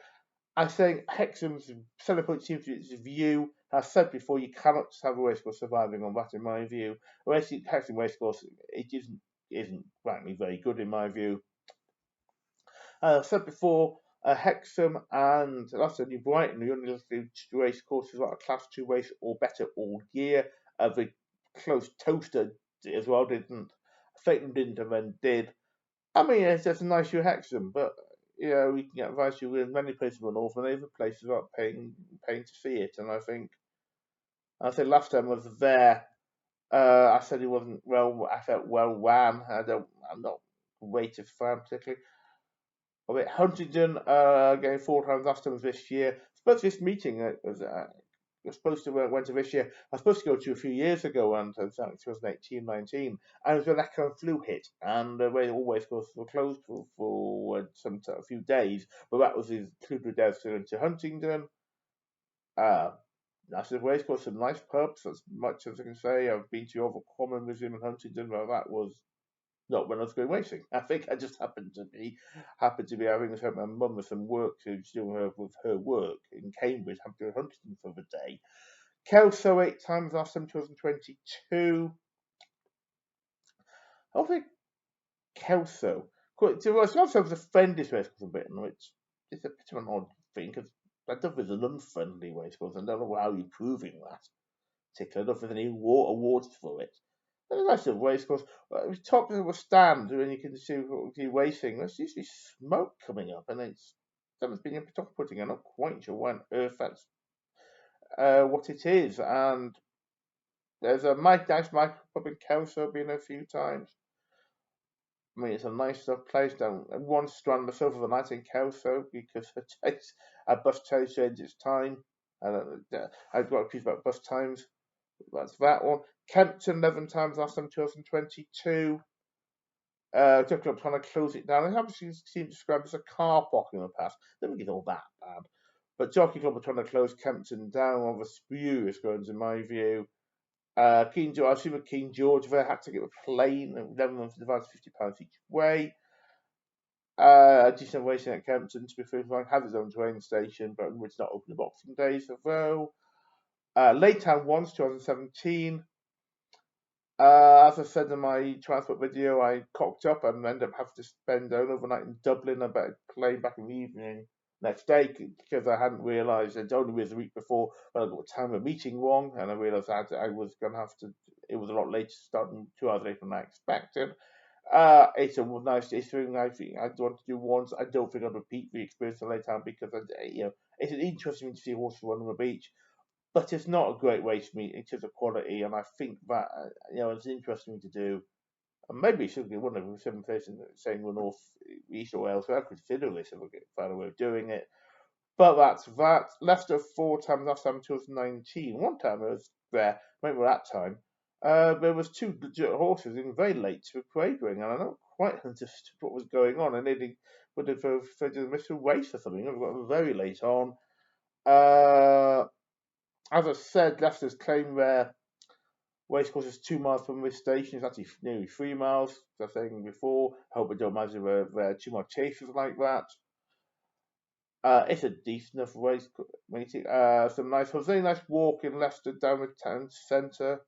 I think Hexham's selling point seems to be its view. As I said before, you cannot have a racecourse surviving on that, in my view. Hexham racecourse, it isn't frankly very good in my view. I said before, Hexham and that's New Brighton, the only two race courses like a Class 2 race or better all year. The close toaster as well didn't. Phaeton didn't and then did. I mean, it's just a nice view Hexham, but we can get advice you in many places in the north and other places aren't paying to see it. And I said last time I was there, I said he wasn't well. I felt well ran. I'm not a greatest fan particularly. Huntingdon going 4 times last time this year. Suppose this meeting was supposed to went to this year. I was supposed to go to a few years ago, and it was 2018, 19, and it was when that kind of flu hit, and where all race courses were closed for a few days. But that was included there to Huntingdon. Massive race course, some nice pubs. As much as I can say, I've been to Oval Common Museum in Huntingdon, but that was not when I was going racing. I think I just happened to be having to help my mum with some work to do with her work in Cambridge, having to go to Huntington for the day. Kelso 8 times last time, 2022. I don't think Kelso. Kelso was a friendly race course a bit, which is a bit of an odd thing because I don't think it's an unfriendly race course. I don't know how you're proving that. Particularly, I don't think there's any awards for it. There's a nice little race course. The top of the stand, when you can see racing, there's usually smoke coming up, and someone's been putting. I'm not quite sure why on earth that's what it is. And there's a nice Michael pub in Kelso, been a few times. I mean, it's a nice enough place. Down one strand myself of the night in Kelso because a bus changes its time. I've got a piece about bus times. That's that one. Kempton 11 times last time, 2022. Jockey Club trying to close it down. It obviously seems described as a car park in the past. Don't think it's all that bad. But Jockey Club are trying to close Kempton down on the spurious grounds, in my view. King George, I've seen with King George, they had to get a plane, 11 months advance, £50 each way. Decent racing at Kempton, to be fair, has its own train station, but it's not open to Boxing Days, although. Laytown once, 2017. As I said in my transport video, I cocked up and ended up having to spend an overnight in Dublin. I better plane back in the evening next day because I hadn't realised it only was the week before when I got the time of meeting wrong, and I realised I was going to have to. It was a lot later, starting 2 hours later than I expected. It's a nice thing. I think I'd want to do once. I don't think I'd repeat the experience in Laytown because it's an interesting to see horses run on the beach. But it's not a great race meet in terms of quality, and I think that it's interesting to do. And maybe it should be one of the 7 places saying we're north, east, or elsewhere. I consider this if I get find a way of doing it. But that's that. Leicester 4 times last time, 2019. One time I was there. Remember that time? There was 2 legit horses in very late to quavering, and I don't quite understood what was going on. And they would have missed a race or something. I got very late on. As I said, Leicester's claim their racecourse is 2 miles from this station. It's actually nearly 3 miles, as I was saying before. I hope I don't imagine there are 2 more chases like that. It's a decent enough race meeting. Some nice, very nice walk in Leicester down the town centre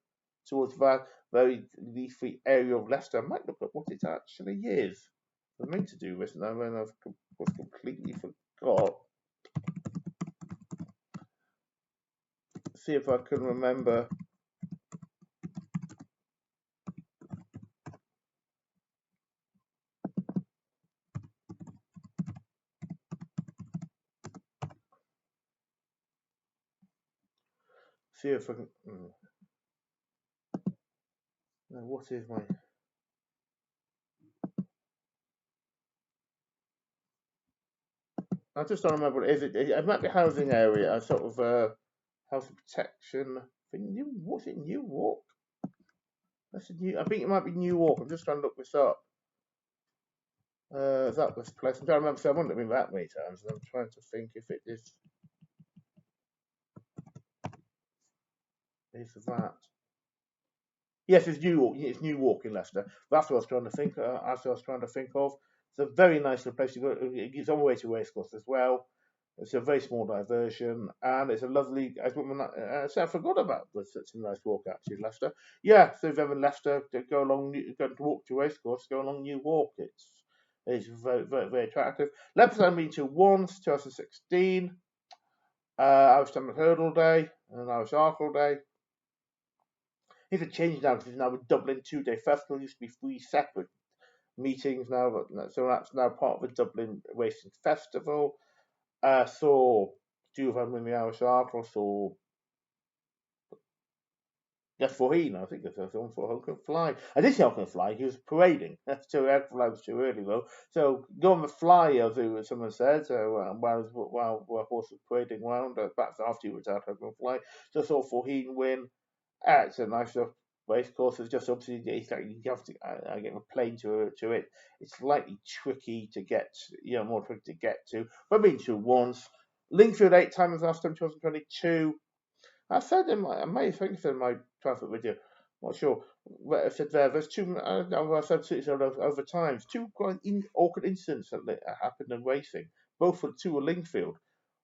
towards that very leafy area of Leicester. I might look at what it actually is. I meant to do this now when I've completely forgot. see if I can remember. See if I can. What is my? I just don't remember what it is. It might be housing area, a sort of housing protection. What's it? New Walk? That's a new. I think it might be New Walk. I'm just trying to look this up. That was place. I'm trying to remember. So I wouldn't have been that many times. And I'm trying to think if it is that. Yes, it's New Walk. It's New Walk in Leicester. That's what I was trying to think. That's what I was trying to think of. It's a very nice little place. It's on the way to racecourse as well. It's a very small diversion, and it's a lovely. I forgot about this. It's a nice walk actually, Leicester. Yeah, so if you're in Leicester, go along, go to walk to racecourse, go along New Walk. It's very very attractive. Leicester I've been to once, 2016. Irish Stamford Hurdle Day and Irish Arkle Day. It's a change now because it's now a Dublin 2-day festival. It used to be 3 separate meetings now, so that's now part of the Dublin Racing Festival. Saw two of them in the Irish Arkle, saw Jeff Forheen, I think that's on for Hulk Fly. I did see Hulk Fly, he was parading. That's too Fly was too early though. So go on the fly, as someone said, so while horse was parading around, that's after he retired Hulk Fly. So I saw Forheen win. It's a nice race course. It's just obviously you have to get a plane to it. It's slightly tricky to get, more tricky to get to. But I've been to once. Lingfield 8 times last time, 2022. I said I may think I said in my transport video. Not sure. I said there's two. I said over times. Two quite awkward incidents that happened in racing. Both were two were Lingfield.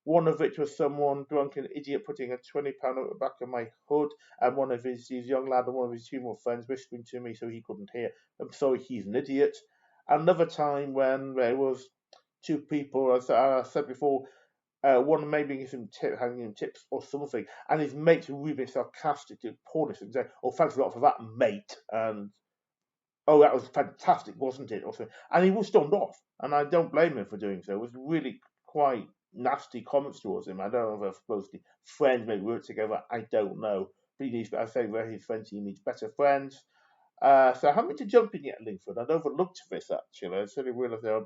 One of which was someone drunk and idiot putting a £20 over the back of my hood, and one of his young lad and one of his two more friends whispering to me so he couldn't hear. I'm sorry, he's an idiot. Another time when there was two people, as I said before, one maybe handing him tips or something, and his mates were really sarcastic to Portis and say, "Oh, thanks a lot for that, mate," and "Oh, that was fantastic, wasn't it?" Or something. And he was stormed off, and I don't blame him for doing so. It was really quite nasty comments towards him. I don't know if they're supposed to be friends, maybe work together. I don't know. But he needs, I say, where his friends, he needs better friends. So I haven't been to jumping yet, Lingford. I'd overlooked this actually. I certainly realised there.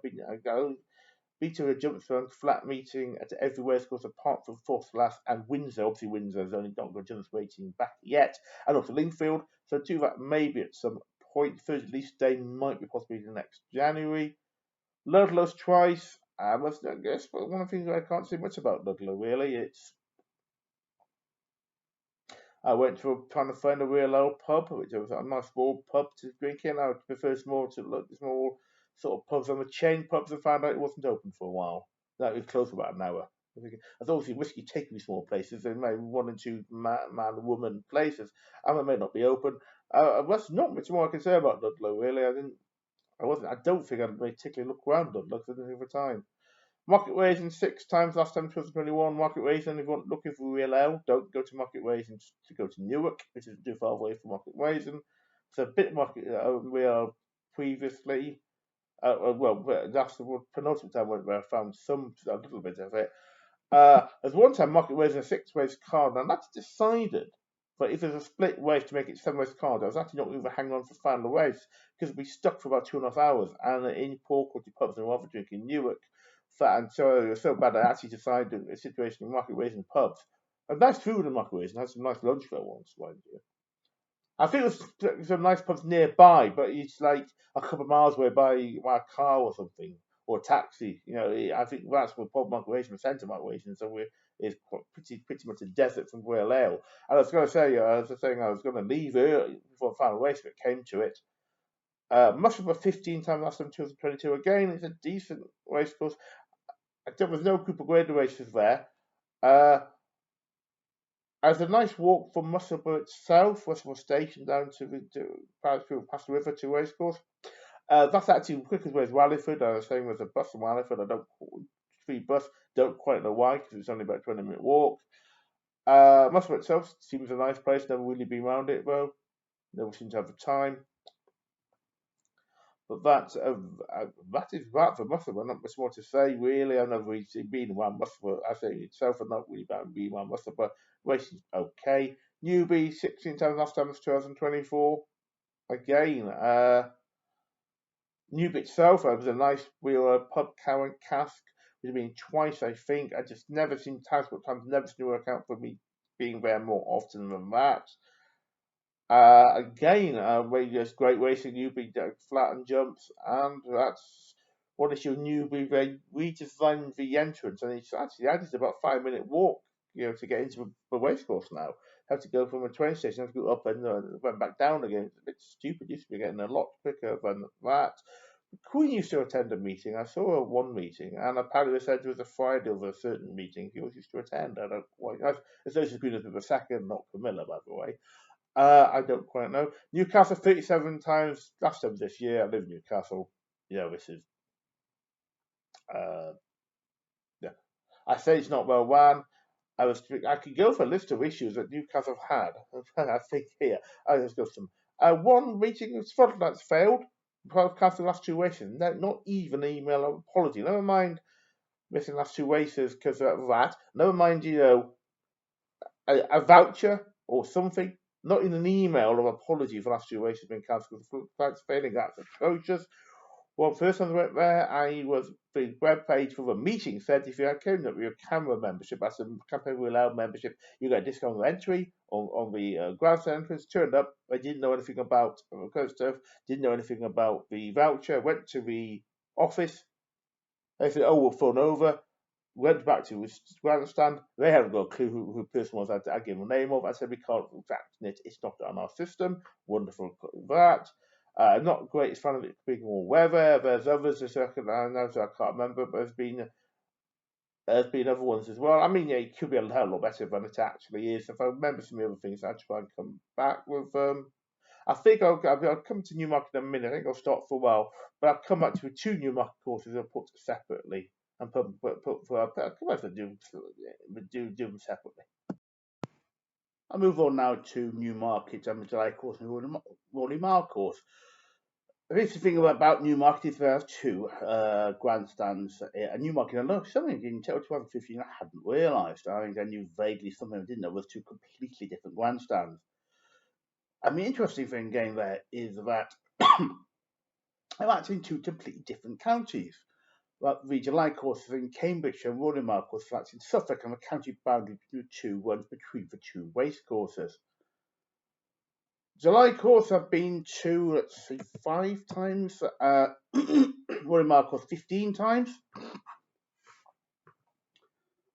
Been to a jump thrown flat meeting at every race course apart from fourth class and Windsor. Obviously, Windsor's only not got jumps waiting back yet, and also Lingfield. So do that maybe at some point. Third at least day might be possibly the next January. Ludlow's twice. I guess, but one of the things I can't say much about Ludlow really. I went to trying to find a real old pub, which was a nice small pub to drink in. I would prefer small sort of pubs on the chain pubs, and found out it wasn't open for a while. That was closed for about an hour. I thought it was risky taking me small places. They may 1 and 2 man woman places, and they may not be open. That's not much more I can say about Ludlow really. I don't think I'd particularly look around Ludlow because I didn't have the time. Market Raising 6 times last time, 2021. Market Raising, if you're looking for real ale, don't go to Market Raising to go to Newark, which isn't too far away from Market Raising. So a bit market we are previously. That's the penultimate time where I found a little bit of it. There's one time Market Raising a 6-race card, and that's decided. But if there's a split race to make it 7-race card, I was actually not going to hang on for final race because we stuck for about 2.5 hours, and in poor quality pubs and rather drinking Newark. And so it was so bad I actually decided a situation in Market Raising pubs. A nice food in Market Raising, had some nice lunch there once, mind you. I think there's some nice pubs nearby, but it's like a couple of miles away by a car or something, or a taxi. I think that's where pub Market Raising, the centre Market Raising, so it's pretty much a desert from Whale Ale. And I was going to say, I was going to leave early before the final race, but it came to it. Mushroom 15 times last time, 2022. Again, it's a decent race course. There was no group of grade races there. There's a nice walk from Musselburgh itself, Musselburgh Station, down to past the river to racecourse. That's actually quick as way as Wallingford. I was saying there's a bus from Wallingford. Free bus. Don't quite know why because it's only about a 20-minute walk. Musselburgh itself seems a nice place. Never really been around it though. Never seem to have the time. But that is that for Musselburgh. Not much more to say really. I've never really been around Musselburgh. I say itself, and not really about being around Musselburgh. Racing's okay. Newbie 16 times last time was 2024. Again, Newbie itself, it was a nice real pub current cask. It's been twice, I think. I just never seen transport times, never seen work out for me being there more often than that. Again, just great racing, Newbie flat and jumps, and that's one issue. Newbie, they redesigned the entrance, and it's actually added about 5 minute walk, to get into the racecourse now. Have to go from a train station, have to go up and went back down again. It's a bit stupid. Used to be getting a lot quicker than that. The Queen used to attend a meeting. I saw her one meeting, and apparently they said there was a Friday of a certain meeting she always used to attend. I don't quite. As though she's been the second, not Camilla, by the way. I don't quite know. Newcastle 37 times last time this year. I live in Newcastle. This is. Yeah. I say it's not well run. I could go for a list of issues that Newcastle had. I think here. I'll just go some. One meeting of Spotlight's failed. Newcastle last two races. No, not even an email of apology. Never mind missing last two races because of that. Never mind, a voucher or something. Not in an email of apology for last two races being cancelled. That's failing. That's atrocious. Well, first time I went there, the web page for the meeting said if you had came up with your camera membership, that's a campaign we allow membership, you get a discount on entry on the grandstand entrance. Turned up, I didn't know anything about the stuff, didn't know anything about the voucher. Went to the office. They said, "Oh, we'll phone over." Went back to his grandstand. They haven't got a clue who the person was. I gave them a name of. I said, "We can't vaccinate it. It's not on our system." Wonderful that. Not greatest fan of it being all weather. There's others I can't remember, but there's been other ones as well. I mean, it could be a hell of a lot better than it actually is. If I remember some of the other things, I'll try and come back with I think I'll come to Newmarket in a minute. I think I'll start for a while, but I'll come back to the two Newmarket courses I'll put separately and put I'll come back to do them separately. I'll move on now to Newmarket and the July course and Rolling Mile course. The interesting thing about Newmarket is there are two grandstands at Newmarket. I know something in 2015 I hadn't realised. I think I knew vaguely something I didn't know was two completely different grandstands. And the interesting thing again there is that I'm actually in two completely different counties. The July course is in Cambridgeshire and Rolling Mile course that's in Suffolk, and the county boundary between the two runs between the two race courses. July course I've been to, let's see, 5 times. Rolling Mile course 15 times.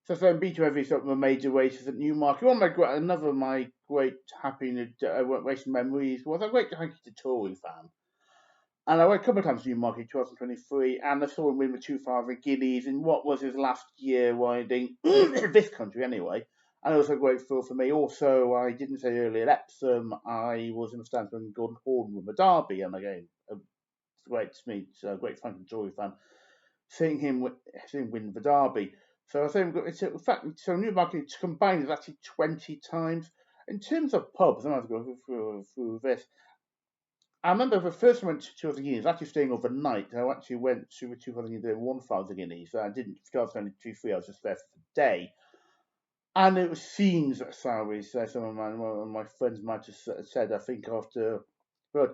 So I've been to every sort of major races at Newmarket. Another of my great happy racing memories was a great Hanky Tory fan. And I went a couple of times to Newmarket in 2023, and I saw him win with 2 Father Guineas in what was his last year riding this country anyway. And it was a great thrill for me. Also, I didn't say earlier, at Epsom, I was in the stands when Gordon Horn won the Derby, and again, it's great to meet a great Franklin Tory fan, seeing him win the Derby. So I think in fact, so Newmarket combined is actually 20 times. In terms of pubs, I'm going to go through this. I remember the first time I went to 2,000 Guineas, actually staying overnight. I actually went to the 2,000 Guineas there 1,000 Guineas. So I didn't, because I was only 2-3 hours just there for the day. And it was scenes at Sowery's. Some of my friends might have said, I think, after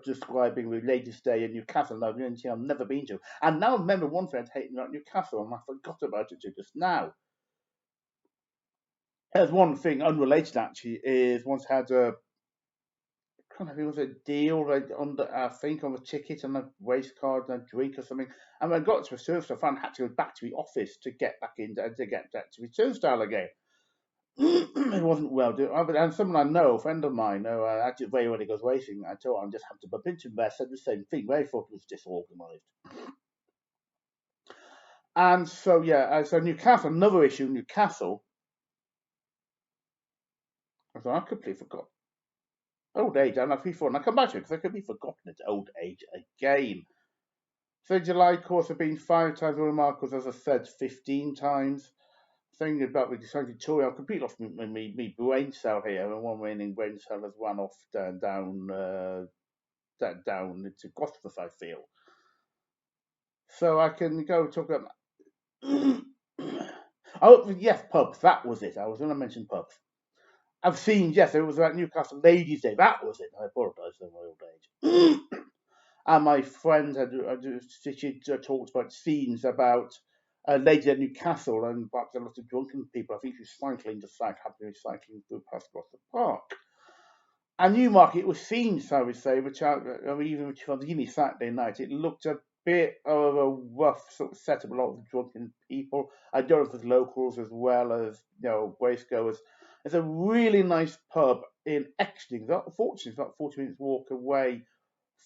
describing the latest day in Newcastle, I've never been to. And now I remember one friend hating about Newcastle, and I forgot about it just now. There's one thing unrelated actually, is once had a kind of, it was a deal I think on the ticket and a race card and a drink or something. And when I got to the service, I found I had to go back to the office to get back in to get back to the turnstile again. It wasn't well done. And someone I know, a friend of mine, actually very well he goes racing, I told him I just had to bump into him there, said the same thing. They thought it was disorganised. And so, so Newcastle, another issue, Newcastle. I completely forgot. Old age, and I come back to it because I could be forgotten at old age again. So July course have been 5 times, Royal Marcos, as I said, 15 times. thing about the decided tour, I've completely lost me brain cell here, and one remaining brain cell has run off down into Gosforth, I feel. So I can go talk about. Oh yes, pubs. That was it. I was going to mention pubs. I've seen, yes, it was at Newcastle Ladies' Day. That was it. I apologise for my old age. And my friend she talked about scenes about a lady at Newcastle and perhaps a lot of drunken people. I think she was cycling to site, happening cycling through past Gloucester Park. And Newmarket was scenes, I would say, which even from the Saturday night, it looked a bit of a rough sort of setup. A lot of drunken people. I don't know if it's locals as well as racegoers. It's a really nice pub in Exton. Fortunately, it's about 40 minutes walk away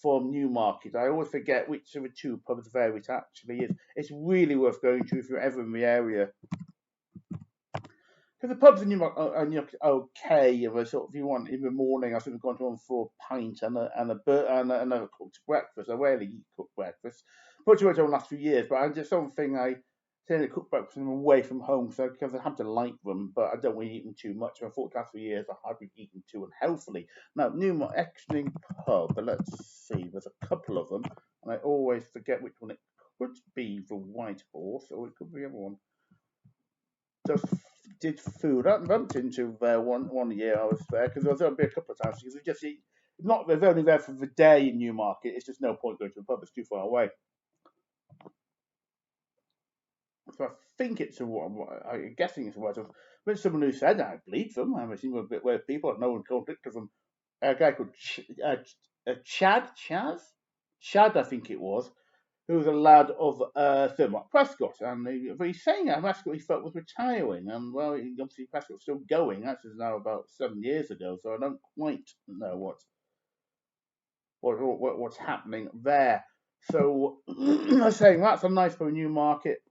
from Newmarket. I always forget which of the two pubs there it actually is. It's really worth going to if you're ever in the area. Because the pubs in Newmarket are okay. If you want in the morning, I think we've gone to one for a pint and a cooked breakfast. I rarely eat cooked breakfast. But you went on the last few years, but I just something I tend to cook breakfast away from home, so because I have to like them, but I don't really eat them too much. I thought the last few years I've been eating too unhealthily. Now, Newmarket Exton pub, but let's see, there's a couple of them, and I always forget which one it could be. The White Horse, or it could be the other one. Did food. I bumped into there one year I was there because I was there a couple of times because we just eat. Not they're only there for the day in Newmarket. It's just no point going to a pub. It's too far away. So I think it's I'm guessing it's a White Horse. But someone who said I believe them. I've seen a bit where people no one conflicted them. A guy called Chad, I think it was, who was a lad of Thermont Prescott, and he's saying that Prescott he felt was retiring, and well, obviously Prescott's still going. That's now about 7 years ago, so I don't quite know what's happening there. So I'm saying that's a nice for a Newmarket.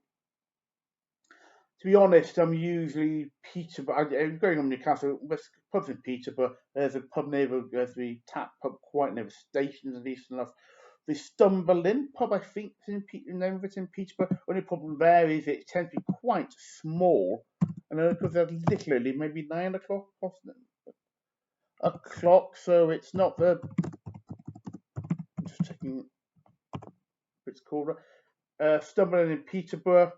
To be honest, I'm usually Peterborough. I'm going on Newcastle. There's pubs in Peterborough. There's a pub near the tap pub quite near the station, at least enough. The Stumberlin pub, I think, is in Peterborough. Only problem there is it tends to be quite small, and because there's literally maybe 9 o'clock, so it's not the. I'm just checking. What it's called. Stumberlin in Peterborough.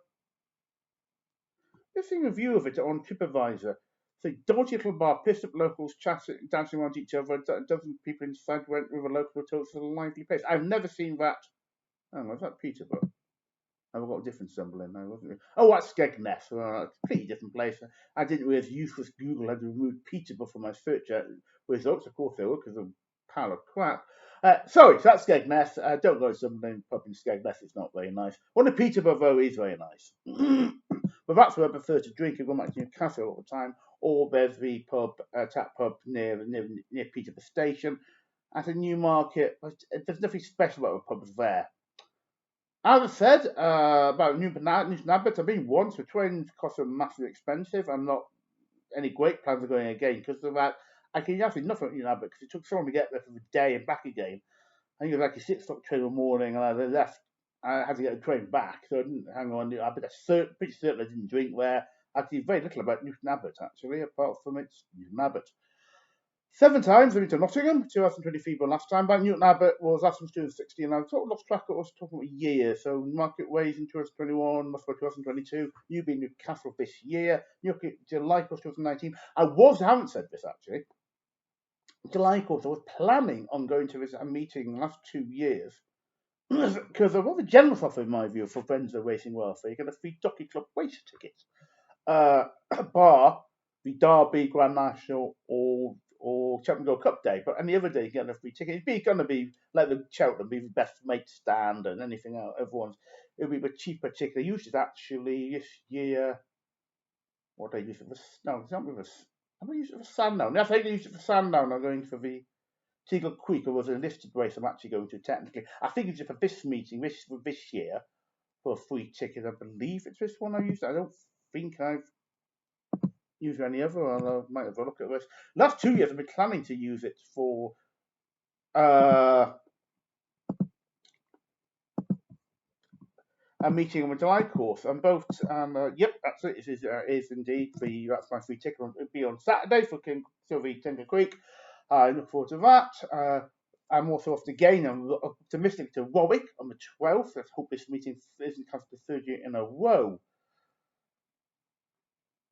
Just seeing a view of it on TripAdvisor. So dodgy little bar, pissed up locals, chatting, dancing around each other. Dozen people inside went with a local to it's a lively place. I've never seen that. Oh, was that Peterborough? I've got a different Stumberlin now, wasn't it? Oh, that's Skegness. A completely different place. I didn't realise useless Google had removed Peterborough from my search results. Of course they were, because of a pile of crap. Sorry, so that's Skegness. Don't go to Stumberlin pub in Skegness. It's not very nice. One of Peterborough, though, is very nice. But that's where I prefer to drink. I go back to Newcastle all the time. Or there's the tap pub near Peterborough Station. At a Newmarket, there's nothing special about the pubs there. As I said about Newton Abbot, I've been once. The trains cost them massively expensive. I'm not any great plans of going again because of that. I can actually nothing at Newton Abbot because it took so long to get there for the day and back again. I think it was like a 6 o'clock train in the morning, and I left. I had to get a train back, so I didn't hang on. I'm pretty certain I didn't drink there. Actually, very little about Newton Abbot, actually, apart from it's Newton Abbot. 7 times I've been to Nottingham, 2023 for last time. But Newton Abbott was last from 2016. I sort of lost track of what I was talking about years. So Market Ways in 2021, Moscow 2022, you being Newcastle this year, July 2019. I haven't said this actually. July course, I was planning on going to a meeting the last 2 years because of what the generous offer, in my view, for friends of racing welfare. You get a free Jockey Club race ticket, bar the Derby, Grand National, or Cheltenham Gold Cup day. But any other day, you get a free ticket. It's going to be like the Cheltenham, be the best mate stand and anything else. It'll be the cheaper ticket. I used it actually this year. What I used it for? No, it's not with us. Have I used it for Sandown? Yes, I used it for Sandown. I'm going for the Teagle Creek. It was a listed race I'm actually going to technically. I think it's for this meeting, this year, for a free ticket. I believe it's this one I used. I don't think I've used any other. I might have a look at this. Last 2 years I've been planning to use it for a meeting on the racecourse, and both. Yep, that's it. It is indeed that's my free ticket. It'll be on Saturday for Sylvie Tinker Creek. I look forward to that. I'm also off to Gain. I'm optimistic to Warwick on the 12th. Let's hope this meeting isn't comes to third year in a row.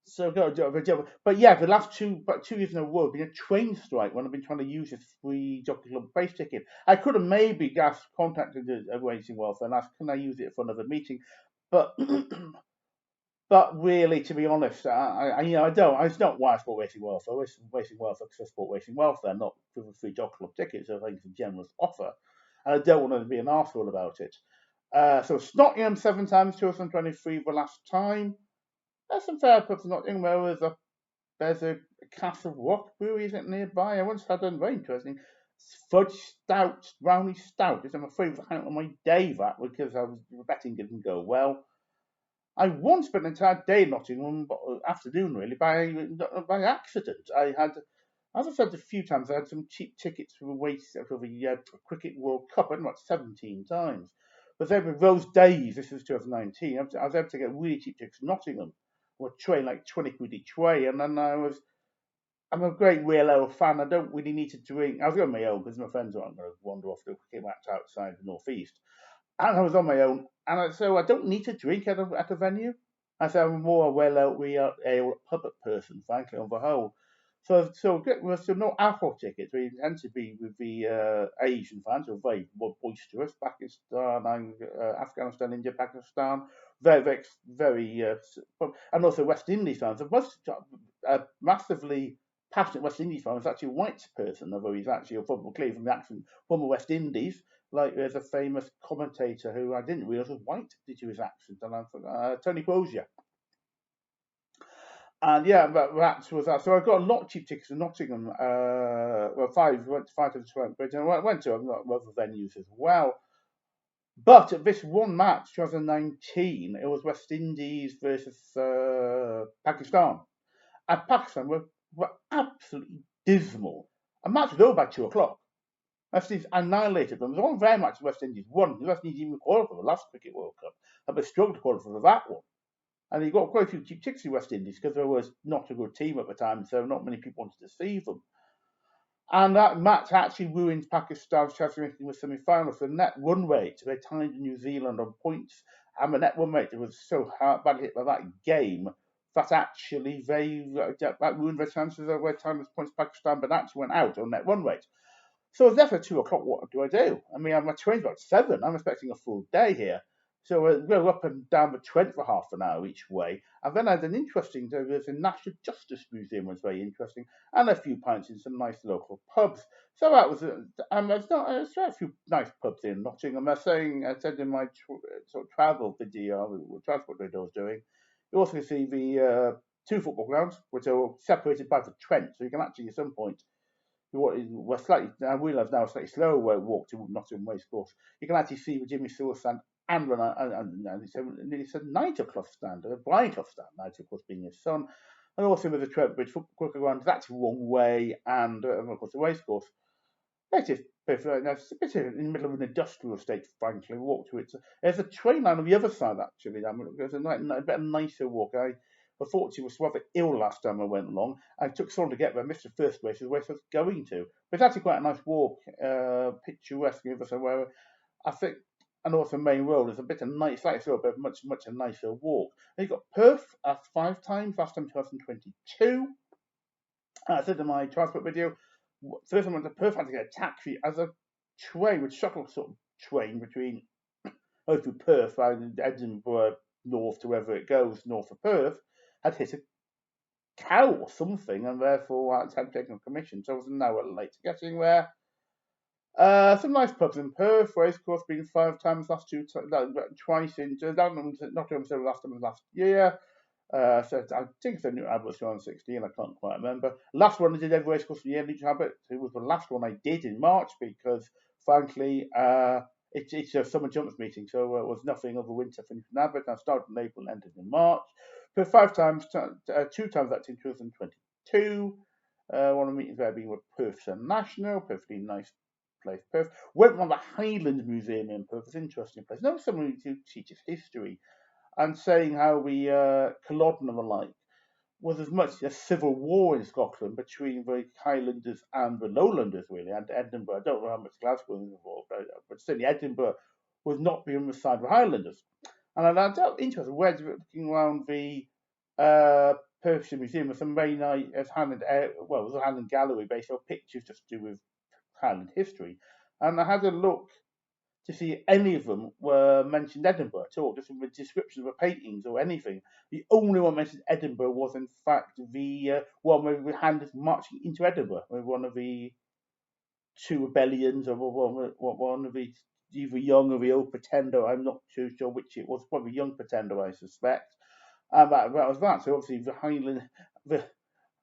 So but yeah, the last 2 years in a row, been a train strike when I've been trying to use this free Jockey Club base ticket. I could have maybe contacted the Racing Welfare and asked, can I use it for another meeting? But but really, to be honest, I don't. It's not why I support Racing Welfare. Racing Welfare because I support Racing Welfare, not for the free Jockey Club tickets. I think it's a generous offer, and I don't want to be an arsehole about it. So Nottingham 7 times, 2023 the last time. There's some fair pubs in Nottingham. There's a Castle Rock brewery, isn't it, nearby? I once had a very interesting fudge stout, brownie stout. It's my favourite out on my day, that, because the betting didn't go well. I once spent an entire day in Nottingham, afternoon really, by accident. As I've said a few times, I had some cheap tickets for the Cricket World Cup. I went about 17 times. But over those days, this was 2019, I was able to get really cheap tickets to Nottingham. Or a train like 20 quid each way, and then I'm a great Real fan. I don't really need to drink. I was on my own because my friends aren't going to wander off to cricket match outside the northeast, and I was on my own, and so I don't need to drink at a venue. I say I'm more a Real ale pub person, frankly, on the whole. So no alcohol tickets. We tend to be with the Asian fans who are very boisterous. Pakistan and Afghanistan, India, Pakistan, very, and also West Indies fans. A massively passionate West Indies fan is actually a white person, although he's actually clearly from the accent from the West Indies. Like there's a famous commentator who I didn't realise was white due to his accent, and I forgot Tony Crozier. And yeah, that was that. So I got a lot of cheap tickets to Nottingham. Went to 5 to the 12, but I went to other venues as well. But at this one match, 2019, it was West Indies versus Pakistan. And Pakistan were absolutely dismal. A match was over by 2 o'clock. West Indies annihilated them. There was one very much West Indies won. West Indies even qualified for the last Cricket World Cup, but they struggled to qualify for that one. And he got quite a few cheap tickets to West Indies because there was not a good team at the time, so not many people wanted to see them. And that match actually ruined Pakistan's chance of making the semi-finals. The net run rate, they tied New Zealand on points, and the net run rate was so badly hit by that game that actually that ruined their chances of their time as points Pakistan, but actually went out on net run rate. So I was there for 2 o'clock. What do I do? I mean, my train's about 7. I'm expecting a full day here. So we'll go up and down the Trent for half an hour each way. And then I had an interesting day. There's a National Justice Museum, was very interesting, and a few pints in some nice local pubs. So that was there's a few nice pubs in Nottingham. I said in my sort of travel video, transport video I was doing, you also see the 2 football grounds, which are separated by the Trent, so you can actually at some point we're slightly. I realise now a slightly slower walk to Nottingham Racecourse. You can actually see the Jimmy Stewart stand and it's a Nigel Clough stand, a Brian Clough stand. Nigel, of course, being his son, and also with the Trent Bridge Football Ground. That's wrong way, and of course the racecourse. It's a bit in the middle of an industrial estate, frankly. Walk to it. There's a train line on the other side, actually. There's a bit nicer walk. Unfortunately, was rather ill last time I went along. I took so long to get there, missed the first race, the race I was going to. But it's actually quite a nice walk, picturesque, where I think, and also main road is a bit of nice, slightly slower, but much a nicer walk. And you've got Perth 5 times, last time 2022. I said in my transport video, first time I went to Perth, I had to get a taxi as a train, with shuttle sort of train between through Perth and Edinburgh north to wherever it goes, north of Perth, had hit a cow or something, and therefore I had taken a commission, so I was an hour late getting there. Some nice pubs in Perth. Racecourse been 5 times last twice in Nottingham, so last time was last year. So I think it's a new Abbott 2016. I can't quite remember. Last one I did every Racecourse for the year, Legion Abbott. It was the last one I did in March because, frankly, it's a summer jumps meeting, so it was nothing of a winter finish in Abbott. I started in April and ended in March. For 5 times, 2 times that's in 2022. One of the meetings there being with Perth National, perfectly nice place. Perth. Went around the Highland Museum in Perth. It's an interesting place. Now someone who teaches history and saying how the Culloden and the like was as much a civil war in Scotland between the Highlanders and the Lowlanders, really, and Edinburgh. I don't know how much Glasgow was involved, but certainly Edinburgh was not being on the side of the Highlanders. And I found interesting, where looking around the Perthshire Museum with some very nice, it was a Highland gallery based on pictures just to do with Highland history. And I had a look to see if any of them were mentioned Edinburgh at all, just in the descriptions of the paintings or anything. The only one mentioned Edinburgh was, in fact, the one where the Highlanders marching into Edinburgh, with one of the two rebellions, or one of the either young or the old Pretender. I'm not too sure which it was. Probably young Pretender, I suspect. And that was that. So obviously the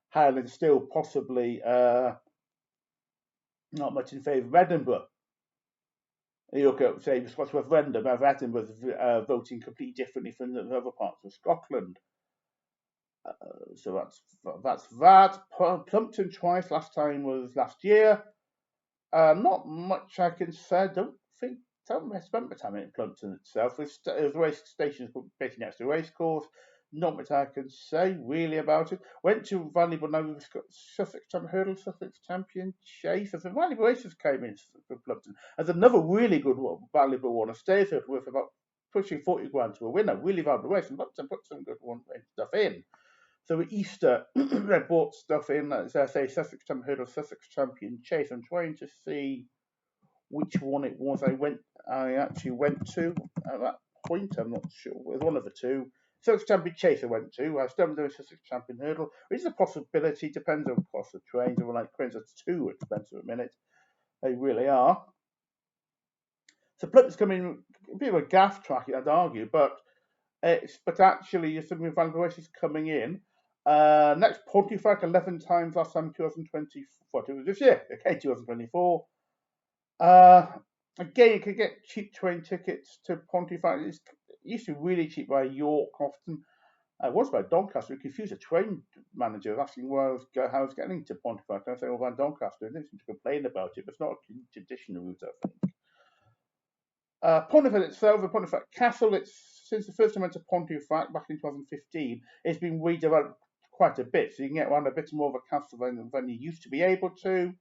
Highlands still possibly not much in favour of Edinburgh. You look at, say, the Scottish referendum, Edinburgh was voting completely differently from the other parts of Scotland. So that's that. Plumpton twice. Last time was last year. Not much I can say. I spent my time in Plumpton itself. There's race stations basically next to the racecourse. Not much I can say really about it. Went to valuable now we've got Sussex Hurdle, Sussex Champion Chase. There's a valuable races came in for Plumpton. There's another really good one, valuable one, a Stayers Hurdle worth about pushing 40 grand to a winner. Really valuable race, and Plumpton put some good stuff in. So at Easter, they bought stuff in. As I say, Sussex Hurdle, Sussex Champion Chase. I'm trying to see which one it was I actually went to at that point. I'm not sure. It was one of the two. Sussex Champion Chase I went to. I still haven't done Sussex Champion Hurdle, which is a possibility. Depends on the cost of trains. Or like trains are too expensive at the minute. They really are. So Plumpton's coming a bit of a gaff track, I'd argue, but actually some valuable races coming in. Next Pontefract 11 times last time 2024. It was this year. Okay, 2024. Again, you could get cheap train tickets to Pontefract. It used to be really cheap by York often. It was by Doncaster. We confused a train manager asking how I was getting to Pontefract. I said, by Doncaster. I didn't seem to complain about it, but it's not a traditional route, I think. Pontefract itself, the Pontefract Castle, since the first time I went to Pontefract back in 2015, it's been redeveloped quite a bit, so you can get around a bit more of a castle than you used to be able to.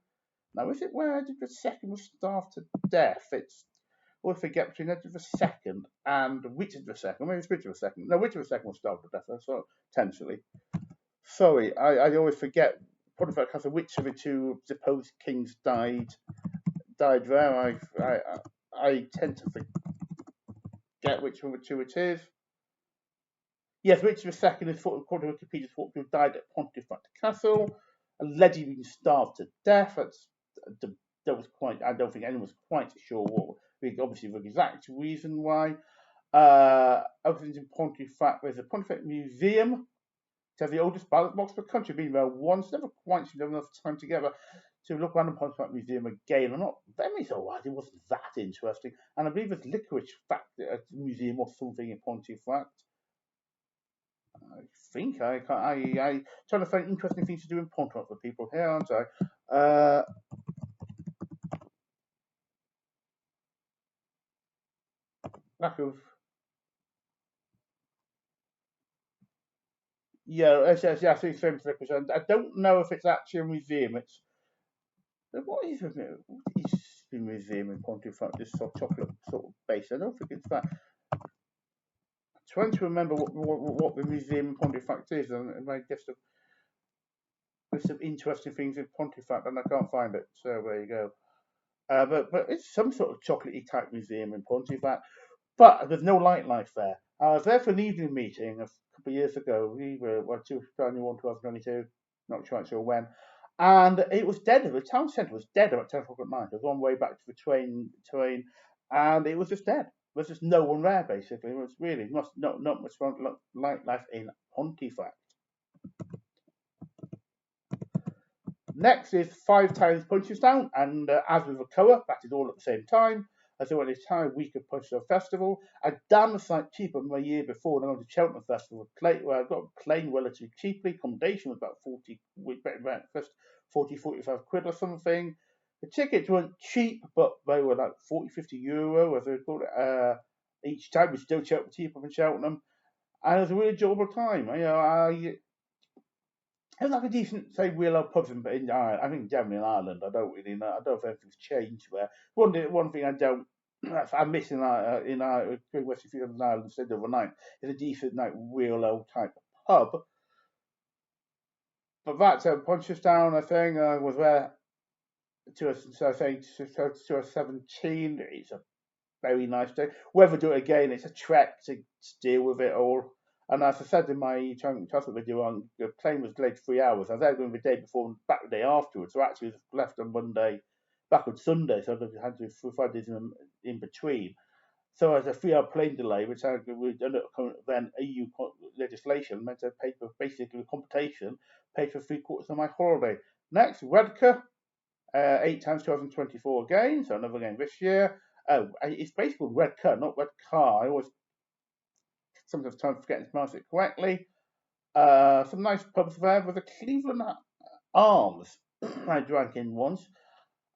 Now, is it where Edward II was starved to death? It's, or forget between Edward II and Richard II. Maybe it's Richard II. No, Richard II was starved to death, so potentially. Sorry, I always forget. Pontefract Castle, which of the two deposed kings died there. I tend to forget which of the two it is. Yes, Richard II is thought, according to Wikipedia, thought to have died at Pontefract Castle, allegedly being starved to death. That was quite. I don't think anyone was quite sure what. Obviously, the exact reason why. Other things in Pontefract, there's a Pontefract Museum. It has the oldest ballot box in the country. Been there once. Never quite seemed to have enough time together to look around the Pontefract Museum again. I'm not very so it wasn't that interesting. And I believe there's Licorice Museum or something in Pontefract. I think I trying to find interesting things to do in Pontefract for people here, aren't I? Lack of. Yeah, it's famous Licorice. I don't know if it's actually a museum. What is the museum in Pontefract? This sort of chocolate sort of base. I don't think it's that. I'm trying to remember what the museum in Pontefract is, and I guess there's some interesting things in Pontefract, and I can't find it. So there you go. But it's some sort of chocolatey type museum in Pontefract. But there's no nightlife there. I was there for an evening meeting a couple of years ago. We were 2022, not quite sure when. And it was dead. The town centre was dead about 10 o'clock at night. I was on the way back to the train, and it was just dead. There was just no one there, basically. It was really not much nightlife in Pontefract. Next is 5 times Punchestown, and as with the Coa, that is all at the same time. As I went this time week of Punchestown Festival, a damn sight cheaper than the year before. And I went to Cheltenham Festival, where I got a plane relatively cheaply. Accommodation was about 40, breakfast, 45 quid or something. The tickets weren't cheap, but they were like 40, €50, as they call it, each time. We still cheaper than Cheltenham. And it was a really enjoyable time. It was like a decent, say, real old pubs in Ireland. I think generally in Ireland, I don't really know. I don't know if anything's changed there. One thing I don't, I miss in West Field Ireland instead of overnight is a decent, like, real old type of pub. But that's Punchestown, I think, was there I think, to a 17. It's a very nice day. Whether do it again, it's a trek to deal with it all. And as I said in my transfer video, the plane was delayed 3 hours. I was there going the day before and back the day afterwards. So actually, it was left on Monday, back on Sunday. So I had to do 5 days in between. So as a 3 hour plane delay, which under then EU legislation meant to pay for basically compensation, paid for 3/4 of my holiday. Next, Redcar, 8 times 2024 again, so another game this year. It's basically Red Car, not Red Car. I always sometimes try to forget to pronounce it correctly. Some nice pubs there with the Cleveland Arms. I drank in once,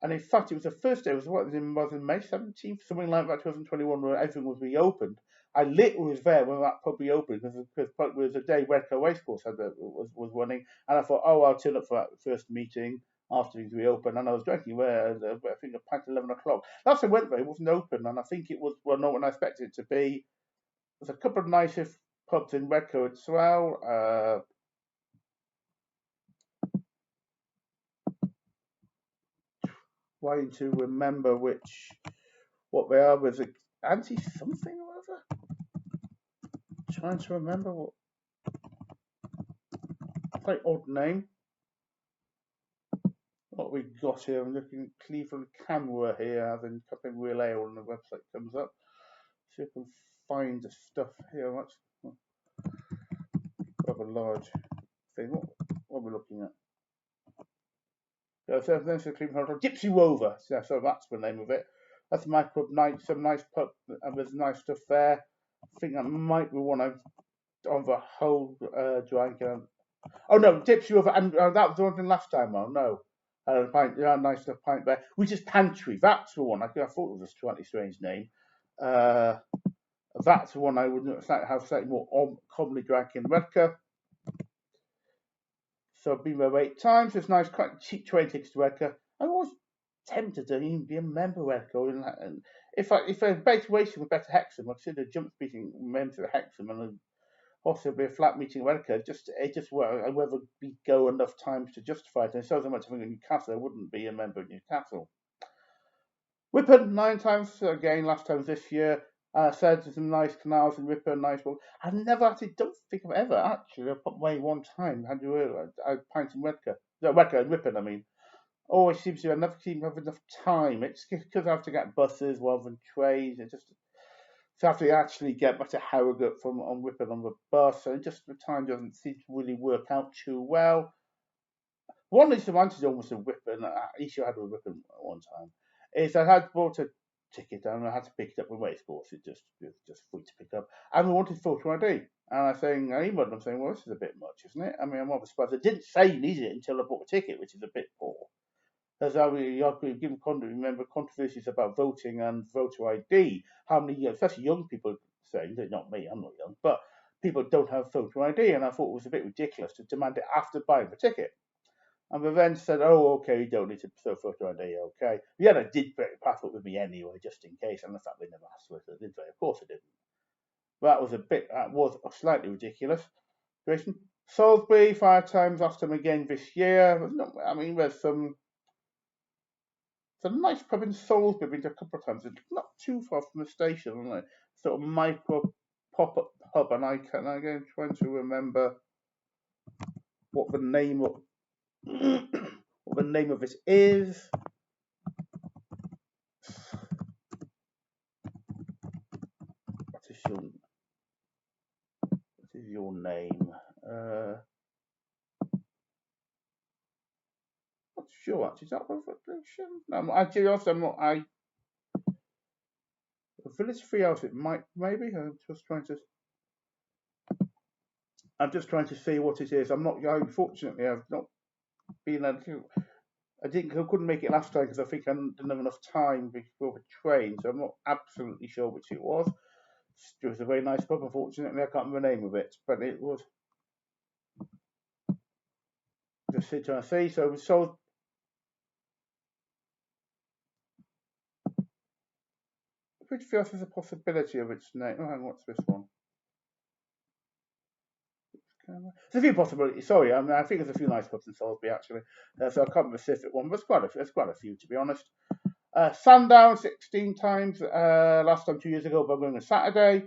and in fact, it was the first day. It was in May 17th, something like that, 2021, where everything was reopened. I literally was there when that pub reopened because it was a day Red Car Racecourse was running, and I thought, oh, I'll turn up for that first meeting after it reopened, and I was drinking there, I think, at 11 o'clock. Last time I went there, it wasn't open, and I think it was, well, not what I expected it to be. There's a couple of nicer pubs in Redcar as well. Trying to remember what they are. Was it anti something or other? Trying to remember what. Quite odd name. What we got here? I'm looking at Cleveland Camera here, having a cup of real ale, and the website comes up. See if I can find the stuff here. What's rather large thing? What are we looking at? So there's the Cleveland Gypsy Rover. So that's the name of it. That's my pub night. Some nice pub, and there's nice stuff there. I think that might be one of the whole drank. Oh no, Gypsy Rover, and that was the one thing last time. Oh no. Pint, nice enough pint there, which is Pantry. That's the one. I thought it was a slightly strange name. That's the one I would have slightly more commonly drank in Redcar. So I've been there 8 times. It's nice, quite cheap train tickets to Redcar. I'm always tempted to even be a member of Redcar. And if I better Racing with better Hexham, I'd consider jump speaking member of Hexham and possibly a flat meeting in Redcar. I'd rather go enough times to justify it. And so much I think in Newcastle, I wouldn't be a member of Newcastle. Ripon 9 times again. Last time this year. Said there's some nice canals in Ripon, nice walk. I never actually don't think I've ever actually. I put away one time. Had to pint in Redcar. No, Redcar and Ripon. I mean, always seems to. I never seem to have enough time. It's because I have to get buses rather than trains. It just so I have to actually get back to Harrogate from on Ripon on the bus. So just the time doesn't seem to really work out too well. One disadvantage almost of Ripon, issue I had with Ripon at one time, is I had bought a ticket and I had to pick it up with racecourse. It just free to pick up. And we wanted photo ID. And I emailed them saying, well, this is a bit much, isn't it? I mean, I'm rather surprised. I didn't say you needed it until I bought a ticket, which is a bit poor. As I remember controversies about voting and voter ID. How many, especially young people, say, not me, I'm not young, but people don't have voter ID. And I thought it was a bit ridiculous to demand it after buying the ticket. And the then said, oh, okay, you don't need to show photo ID, okay. Yeah, they did bring a passport with me anyway, just in case. And the fact they never asked for it, did they? Of course they didn't. That was slightly ridiculous. Salisbury, 5 times, asked them again this year. There's some nice pub in Salisbury, been to a couple of times. It's not too far from the station, isn't it? Sort of micro pop-up pub, and I'm trying to remember what the name of it is. What is your name? Not sure actually. Is that a reflection? No, actually, also I'm not. Village Treehouse. It might, maybe. I'm just trying to see what it is. Unfortunately, I've not been able to. I couldn't make it last time because I think I didn't have enough time before the train, so I'm not absolutely sure which it was. It was a very nice pub, unfortunately. I can't remember the name of it, but it was just trying to say. So we sold. Which feels there's a possibility of its name. Oh, hang on, what's this one? There's a few possibilities. Sorry, I think there's a few nice pubs in Salisbury actually. So I can't remember the specific one, but there's quite a few to be honest. Sandown 16 times. Last time 2 years ago, but I'm going on Saturday.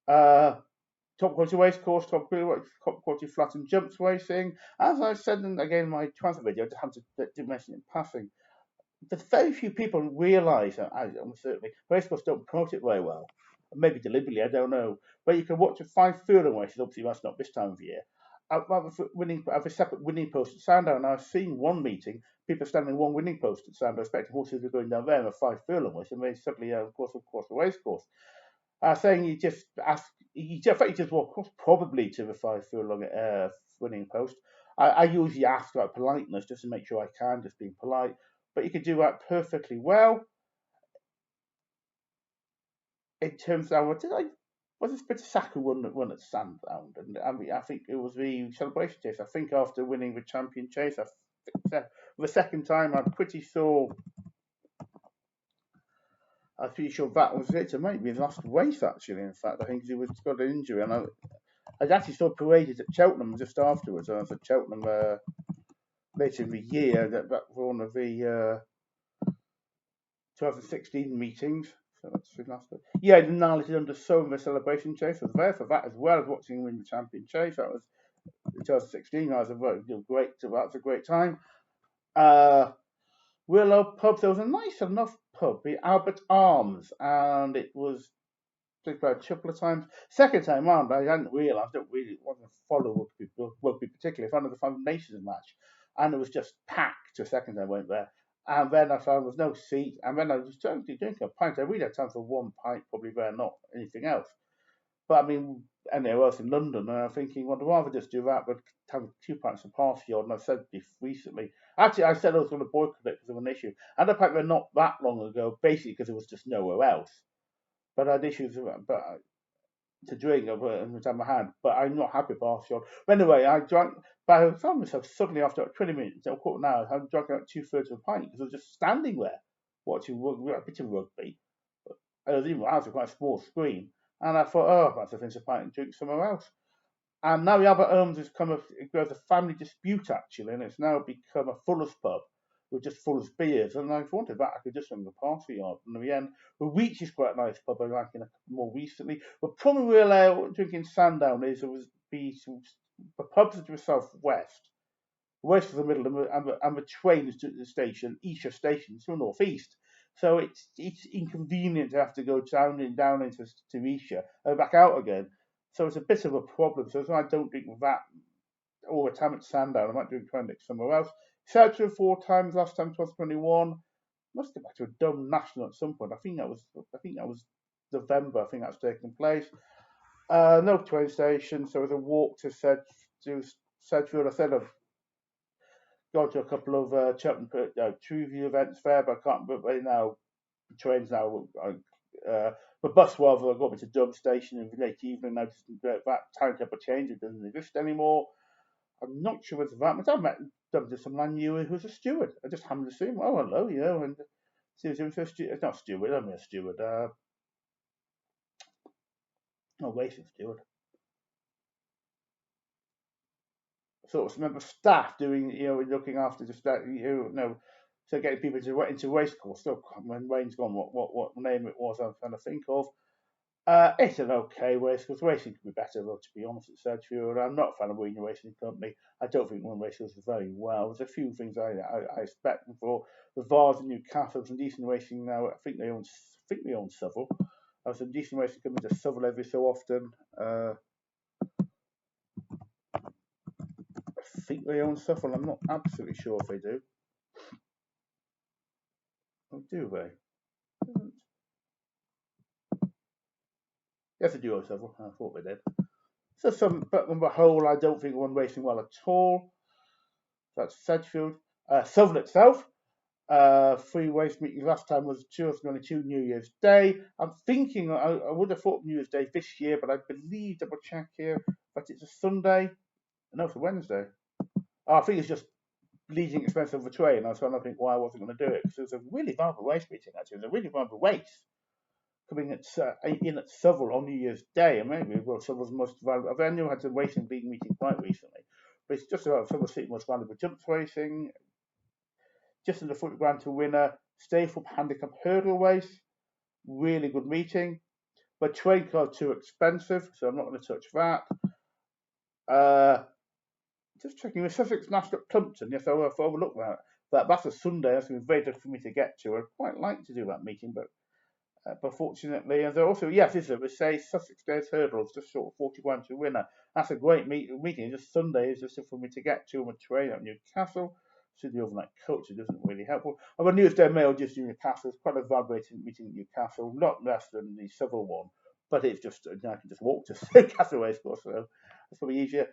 Top quality racecourse, top quality flat and jumps racing. As I said again in my transfer video, I just have to mention it in passing. There's very few people realise that, certainly, racecourse don't promote it very well. Maybe deliberately, I don't know. But you can watch a 5 furlong races, obviously that's not this time of year. I have a separate winning post at Sandown. I've seen one meeting, people standing one winning post at Sandown, expecting horses were going down there in a 5 furlong race, and they suddenly, of course, the racecourse. Saying you just ask, you just walk across probably to the 5 furlong winning post. I usually ask about politeness just to make sure I can, just being polite. But you could do that perfectly well. In terms of was this Bitasaka run at Sandown? And I think it was the celebration chase. I think after winning the champion chase, the second time, I'm pretty sure that was it. It might be his last race, actually. In fact, I think he was got an injury, and I actually saw paraded at Cheltenham just afterwards. I was at Cheltenham later in the year. That was one of the 2016 meetings. So that's the last one. Yeah, the Narleted under the celebration chase. I was there for that as well as watching him win the champion chase. That was 2016. That was a great time. Willow Pub. There was a nice enough pub, the Albert Arms, and it was about a couple of times. Second time round, I hadn't realised. I don't really want to follow rugby particularly. I found the Five Nations match, and it was just packed. The second time I went there, and then I found there was no seat, and then I was trying to drink a pint. I really had time for one pint, probably there, not anything else. But I mean, anywhere else in London, and I'm thinking, well, I'd rather just do that, but have 2 pints of Parsfield. And I said this recently. Actually, I said I was going to boycott it because of an issue. And the fact that not that long ago, basically because there was just nowhere else. But I had issues to drink every time I had. But I'm not happy with Parsfield. But anyway, I drank. But I found myself suddenly after 20 minutes, a quarter an hour, I drank about 2/3 of a pint because I was just standing there watching a bit of rugby. I was quite a small screen. And I thought, oh, perhaps I'll finish a pint and drink somewhere else. And now the Albert Arms has become a family dispute, actually, and it's now become a Fuller's pub with just Fuller's beers. And I wanted that, I could just run the party yard. And in the end, the Reach is quite a nice pub, I like more recently. But probably we'll drinking Sandown is the pubs to the southwest. West of the middle, and the trains to the station, Esher Station, to the northeast. So it's inconvenient to have to go down into Esher and back out again. So it's a bit of a problem. So I don't drink that all the time at Sandown. I might try and drink somewhere else. Searched 4 times last time, 2021. Must have back to a Dome National at some point. I think that was November. I think that's taken place. No train station, so it was a walk to Sedgefield. I said I've gone to a couple of Cheltenham Truview events there, but I can't. But now the trains now. The bus rather got me to Dove Station in the late evening. Now that timetable change, it doesn't exist anymore. I'm not sure whether that. I met some man knew who was a steward. I just happened to see him. Oh, hello, and see him a steward. It's not steward. I'm a steward. Racing steward. Sort of member staff doing, looking after just that, so getting people into racecourse. Still, when Wayne's gone, what name it was, I'm trying to think of. It's an okay racecourse. Racing could be better, though, to be honest, at Sedgefield. I'm not a fan of Wayne Racing Company. I don't think one racecourse is very well. There's a few things I expect them for. The Vars and Newcastle, some decent racing now. I think they own Southwell. Some decent racing coming to Southwell every so often. I think they own Southwell. I'm not absolutely sure if they do. Oh, do they? Yes, they do own Southwell. I thought they did. So but on the whole, I don't think one racing well at all. That's Sedgefield. Southern itself, 3 race meetings. Last time was 2022 New Year's Day. I'm thinking I would have thought New Year's Day this year, but I believe, double check here, that it's a Sunday. No, it's a Wednesday. I think it's just leading expense of the train. I was trying to think why I wasn't going to do it, because it was a really viable race meeting, actually. It was a really viable race coming in at Southwell on New Year's Day, and maybe Southwell's most valuable. I know had a racing league meeting quite recently, but it's just about Southwell's most valuable jumps racing. Just in the foot grand to winner, Stathorpe handicap hurdle race, really good meeting. But train cars too expensive, so I'm not going to touch that. Just checking with Sussex National at Plumpton. Yes, I overlooked that. That's a Sunday. That's going to be very difficult for me to get to. I'd quite like to do that meeting, but fortunately, and also, yes, this is it. Say Sussex Days Hurdles, just short of 41 to winner. That's a great meeting. Just Sunday is just for me to get to on the train at Newcastle. So the overnight coach, it doesn't really help. I'm a Newsday Mail just in Newcastle. It's quite a vibrating meeting in Newcastle, not less than the Southern one, but it's just, I can just walk to Newcastle Racecourse, so that's probably easier.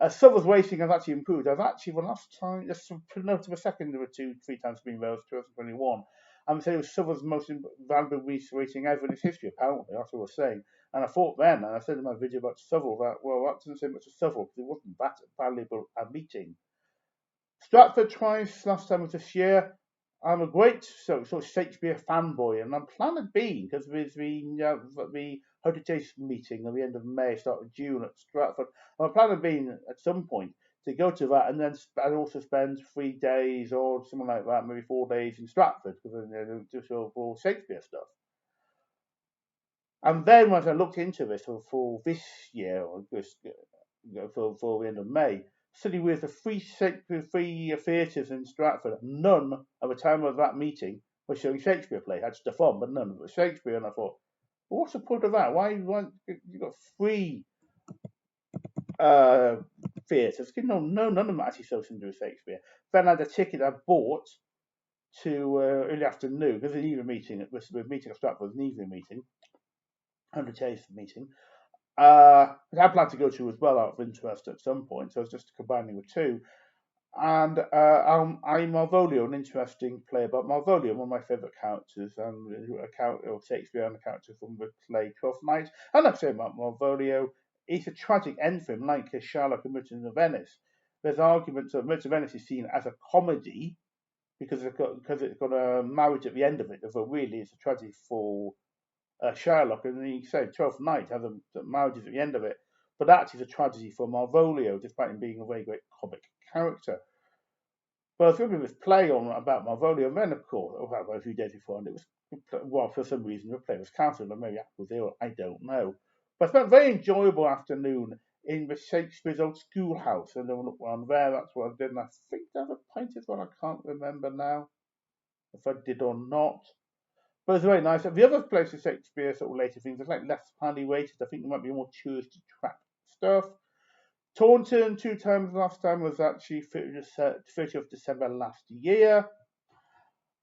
Southern's racing has actually improved. I've actually, the last time, just to note of a second, there were 3 times Green Rails, 2021. I'm saying it was Southern's most valuable racing ever in its history, apparently, that's what I was saying. And I thought then, and I said in my video about Southern, that, well, that doesn't say much of Southern, because it wasn't that valuable a meeting. Stratford twice, last time was this year. I'm a great sort of Shakespeare fanboy, and I'm planning being, because there's the Heritage meeting at the end of May, start of June at Stratford. I'm planning being at some point to go to that, and then I'd also spend 3 days or something like that, maybe 4 days in Stratford, because just all Shakespeare stuff. And then once I looked into this for this year, or just for the end of May, suddenly with the three theatres in Stratford, none at the time of that meeting were showing Shakespeare play. Had stuff on, but none of it was Shakespeare. And I thought, well, what's the point of that? Why you got 3 theatres? No, none of them actually show something to do with Shakespeare. Then I had a ticket I bought to early afternoon, because the evening meeting, the meeting at Stratford was an evening meeting, 100 days meeting. I plan to go to as well out of interest at some point, so I was just combining the two. And I'm Malvolio, an interesting play about Malvolio, one of my favourite characters, and Shakespeare and a character from the play Twelfth Night. And I've said about Malvolio, it's a tragic end for him, like Shylock and Merchant of Venice. There's arguments that Merchant of Venice is seen as a comedy because it's got a marriage at the end of it, but really it's a tragedy for Shylock, and he said Twelfth Night has a marriages at the end of it, but actually it's a tragedy for Malvolio, despite him being a very great comic character. But I was going to this play on about Malvolio, and then of course, about a few days before, and it was, well, for some reason the play was cancelled, or maybe I was ill, I don't know. But I spent a very enjoyable afternoon in the Shakespeare's old schoolhouse, and then around there, that's what I did, and I think that was painted one, I can't remember now if I did or not. But it's very nice. The other places Shakespeare sort of later things, it's like less highly rated. I think there might be more tourist trap stuff. Taunton 2 times last time was actually 30th of December last year.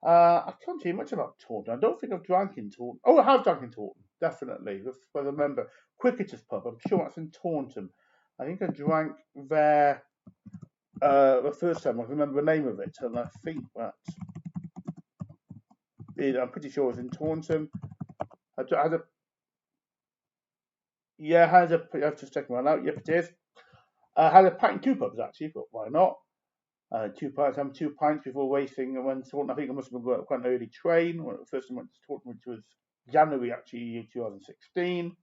I can't tell you much about Taunton. I don't think I've drank in Taunton. Oh, I have drank in Taunton, definitely. I remember Cricketer's Pub. I'm sure that's in Taunton. I think I drank there the first time. I remember the name of it, and I think that I'm pretty sure it was in Taunton. I had a I have to check one out. Yep, it is. I had a pint in 2 pubs actually, but why not? 2 pints. Having 2 pints before racing, and when Taunton, I think I must have been quite an early train. When the first time I went to Taunton, which was January actually 2016.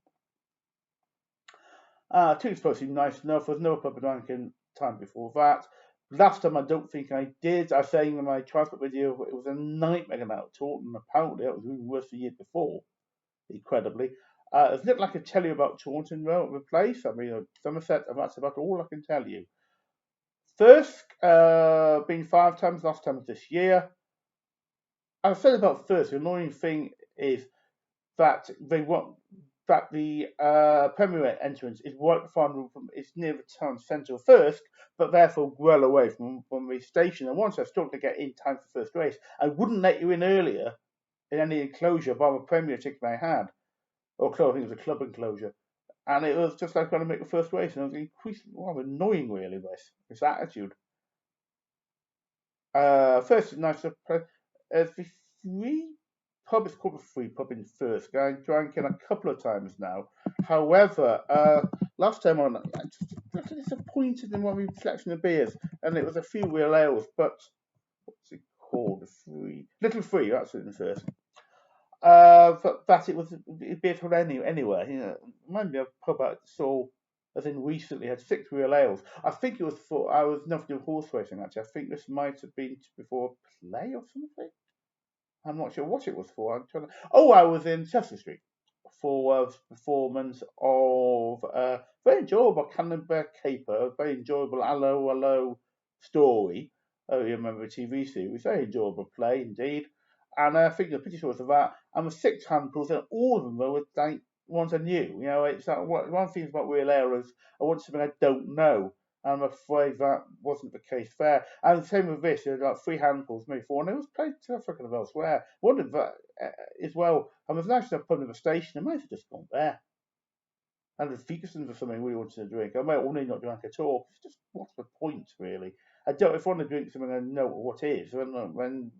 Toots supposed to be nice enough. There was no pub drinking time before that. Last time I don't think I did. I was saying in my transport video, it was a nightmare getting out of Taunton. Apparently, it was even worse the year before, incredibly. It's a little like I tell you about Taunton, the place. I mean, Somerset, and that's about all I can tell you. Thirsk, been 5 times, last time was this year. I've said about Thirsk, the annoying thing is that they want that the Premier entrance is right from it's near the town centre of Thirsk, but therefore well away from the station. And once I struggled to get in time for the first race, I wouldn't let you in earlier in any enclosure by the Premier ticket I had. Or I think it was a club enclosure. And it was just like trying to make the first race, and it was increasingly annoying, really, this attitude. First, it's nice to play. The free pub is called the free pub in First. I drank in a couple of times now. However, last time on, I just got disappointed in my selection of beers, and it was a few real ales. But what's it called? The free Little Free. That's it in First. But that it was a beer from anywhere. You know, remind me of a pub I saw. As in recently had 6 real ales. I think it was for I was nothing to do with horse racing actually. I think this might have been before a play or something. I'm not sure what it was for. I'm trying to. Oh, I was in Chester Street for a performance of a very enjoyable Cannonball Caper, very enjoyable Hello Hello story. Oh, you remember the TV series? Very enjoyable play indeed. And I think the pretty sure it was of that. And the 6 handfuls, and all of them were like ones I knew. You know, it's like one thing about real errors. I want something I don't know. I'm afraid that wasn't the case there. And the same with this, there were like 3 handfuls, maybe 4, and it was played to Africa and elsewhere. Wondered that as well. And there's actually a pub in the station, I might have just gone there. And the Ferguson's or something we wanted to drink. I might only not drink at all. It's just, what's the point, really? I don't, if I want to drink something I know what it is, then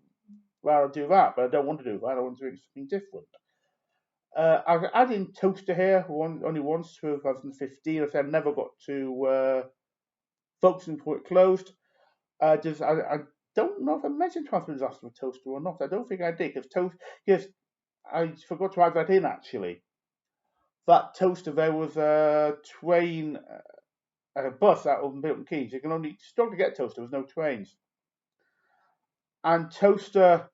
well, I'll do that, but I don't want to do that. I want to drink something different. I've added Toaster here only once, 2015. I said I never got to Folkestone before it closed. I don't know if I mentioned Transfer Disaster with Toaster or not. I don't think I did because I forgot to add that in actually. That Toaster, there was a train, a bus out of Milton Keynes. You can only struggle to get Toaster. There was no trains, and Toaster.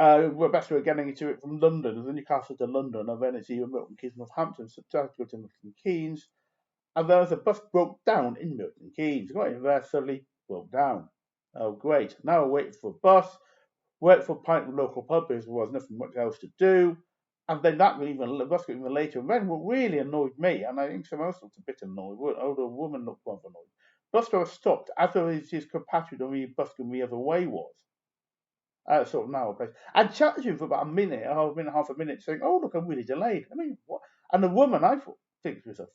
We're best way of getting into it from London, from Newcastle to London, and then it's either Milton Keynes, Northampton, so I had to go to Milton Keynes. And there was a bus broke down in Milton Keynes. I got in there, suddenly broke down. Oh, great. Now I wait for a bus, wait for a pint from the local pub because there was nothing much else to do. And then the bus got even later. And then what really annoyed me, and I think someone else looked a bit annoyed, an older woman looked rather annoyed. Bus driver stopped as though his compatriot on the bus going the other way was. Sort of narrow place. And chatted to him for about a minute, half a minute, saying, "Oh, look, I'm really delayed." I mean, what? And the woman, I thought, thinks to herself,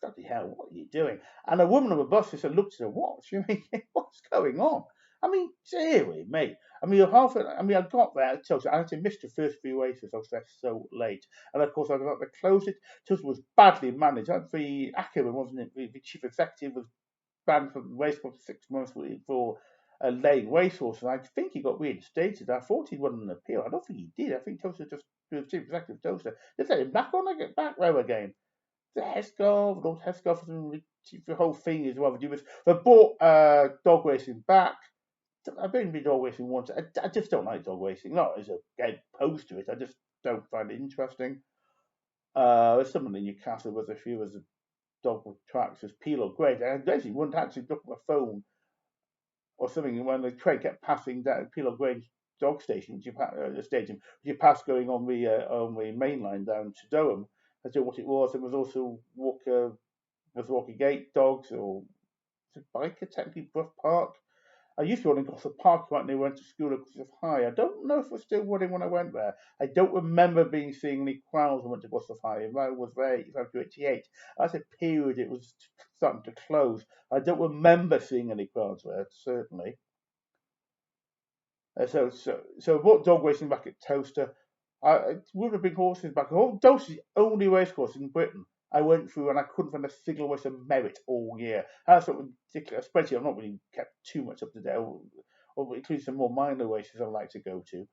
"Bloody hell, what are you doing?" And a woman on the bus just looked at her watch. You mean, what's going on? I mean, seriously, mate. I mean, I got there. I actually missed the first 3 races. I was there so late, and of course, I got the closest. It was badly managed. The Ackerman wasn't it? The chief executive was banned from the race for 6 months for laying racehorse, and I think he got reinstated. I thought he won an appeal. I don't think he did. I think Toaster just the chief executive Toaster just let him back on again, back row again. The Heskov, Lord Heskov, the whole thing is rather dubious. They brought dog racing back. I've been to dog racing once. I just don't like dog racing. Not as a game opposed to it. I just don't find it interesting. There's someone in Newcastle with a few as a dog tracks as Peel or Great. I actually wouldn't actually look at my phone or something when the train kept passing down Peel Grange dog station, the stadium, which you passed going on the main line down to Durham. I don't know what it was. It was also Walker Gate dogs or Biker technically Brough Park. I used to run in Gossip Park right near went to school at Gossip High. I don't know if it was still running when I went there. I don't remember seeing any crowds when I went to Gossip High. I was there in 1988. That's a period it was starting to close. I don't remember seeing any crowds there, certainly. So I brought dog racing back at Toaster. It would have been horses back. Toaster's the only racecourse in Britain I went through and I couldn't find a single race of merit all year. That's sort of ridiculous. Especially I've not really kept too much up to date, or including some more minor races I like to go to.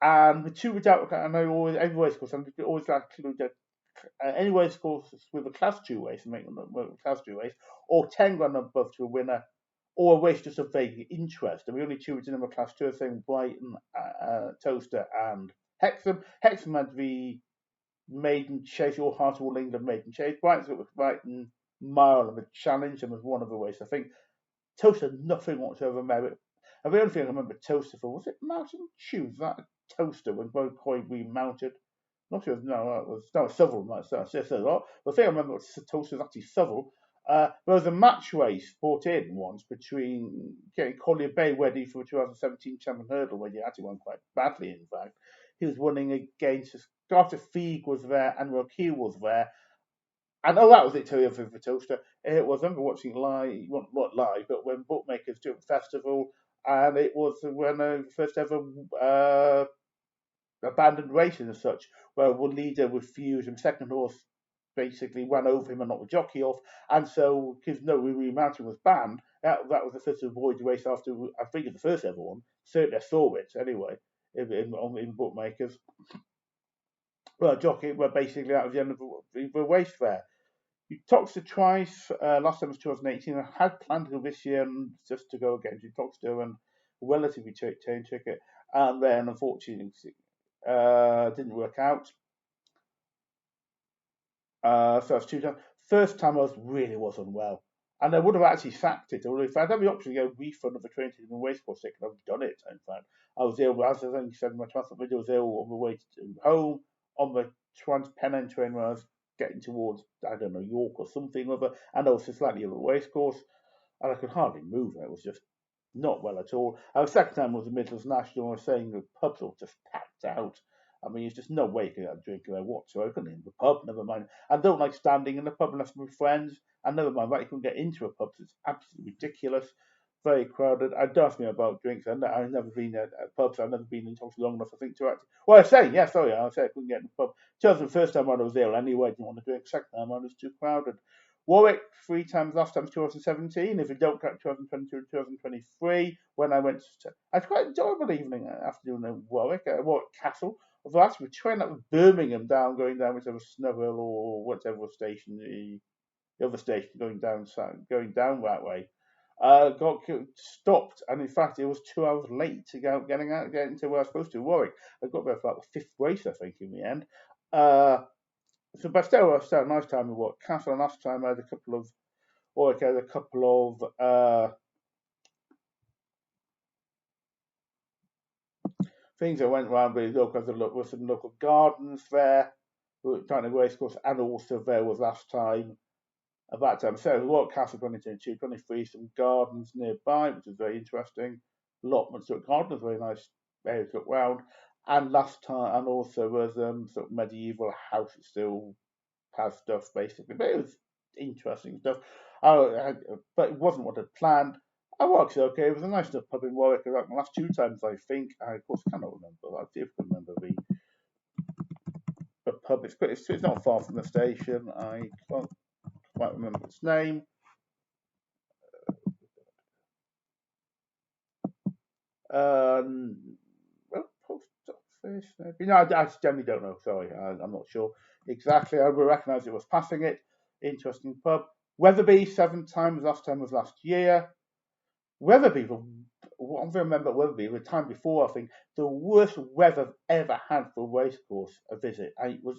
And the two without, and I always every racecourse I always like to include any racecourse with a Class 2 race, make them a Class 2 race, or 10 grand above to a winner, or a race just of vague interest. And we only two in them a Class 2, saying Brighton, Toaster, and Hexham. Hexham had the maiden chase, or Heart of All England maiden chase. Brighton's got the Brighton Mile of a challenge, and was one of the races. I think Toaster nothing whatsoever merit. And the only thing I remember Toaster for was it Mountain Shoes, that Toaster when Bo Coy remounted. Not sure. No, it was Southwell. The thing I remember was Toaster was actually Southwell. There was a match race brought in once between getting Collier Bay ready for the 2017 Champion Hurdle, where he actually won quite badly, in fact. He was running against Scarter Feig was there and Rokiel was there. And oh, that was it too for Toaster. It was, I remember watching it live, well, not live, but when Bookmakers do a festival, and it was when first ever abandoned racing as such, where one leader refused and second horse basically ran over him and knocked the jockey off. And so, because no remounting was banned, that was the first avoided race after, I think it's the first ever one. Certainly I saw it anyway in Bookmakers. Well, jockey were basically out of the end of the race there. You talked to twice. Last time was 2018. I had planned to go this year and just to go again. You talked to and relatively cheap ticket, and then unfortunately didn't work out. So it's 2 times. First time I was unwell, and I would have actually sacked it. Or if I'd had the option to go refund of a train ticket and waste course ticket, I'd have done it. In fact, I was ill. As I think said in my transport video, I was ill on the way home on the Penn train when I was getting towards I don't know York or something or other, and also slightly over the race course, and I could hardly move. It was just not well at all. Our second time was the Midlands National. I was saying the pubs were just packed out. I mean, there's just no way you could have a drink there whatsoever. I couldn't in the pub, never mind. I don't like standing in the pub unless I'm with friends. And never mind that, you couldn't get into a pub. It's absolutely ridiculous. Very crowded. I don't ask me about drinks. I've never been at pubs. I've never been in talks long enough, I think, to actually. Well, I say, yeah, sorry, I said I couldn't get in the pub. Just the first time I was ill anyway, I didn't want to drink. Second time I was too crowded. Warwick 3 times, last time 2017. If you don't count 2022, 2023, when I went to, I had quite an enjoyable evening afternoon in Warwick, at Warwick Castle. Although actually we trained up with Birmingham down, going down whichever Snow or whatever station, the other station going down that way. Got stopped, and in fact, it was 2 hours late to getting to where I was supposed to, Warwick. I got there for like the fifth race, I think, in the end. So, but still, I had a nice time in Warwick Castle. And last time I had a couple of Warwick had a couple of things I went around with with some local gardens there, trying to race course, and also there was last time at that time. So Warwick Castle 2022, 23, some gardens nearby, which is very interesting. Allotments at gardens, very nice area to look round. And last time, and also was sort of medieval house that still has stuff basically, but it was interesting stuff. But it wasn't what I'd planned. I was okay. It was a nice enough pub in Warwick. I the last 2 times, I think. I of course cannot remember. I'll see if I can remember the pub. It's not far from the station. I can't quite remember its name. Well, post office maybe. No, I generally don't know. Sorry, I'm not sure exactly. I will recognise it was passing it. Interesting pub. Weatherby 7 times. Last time was last year. Weatherby, what I remember Weatherby, the time before, I think, the worst weather I've ever had for a racecourse a visit. And it was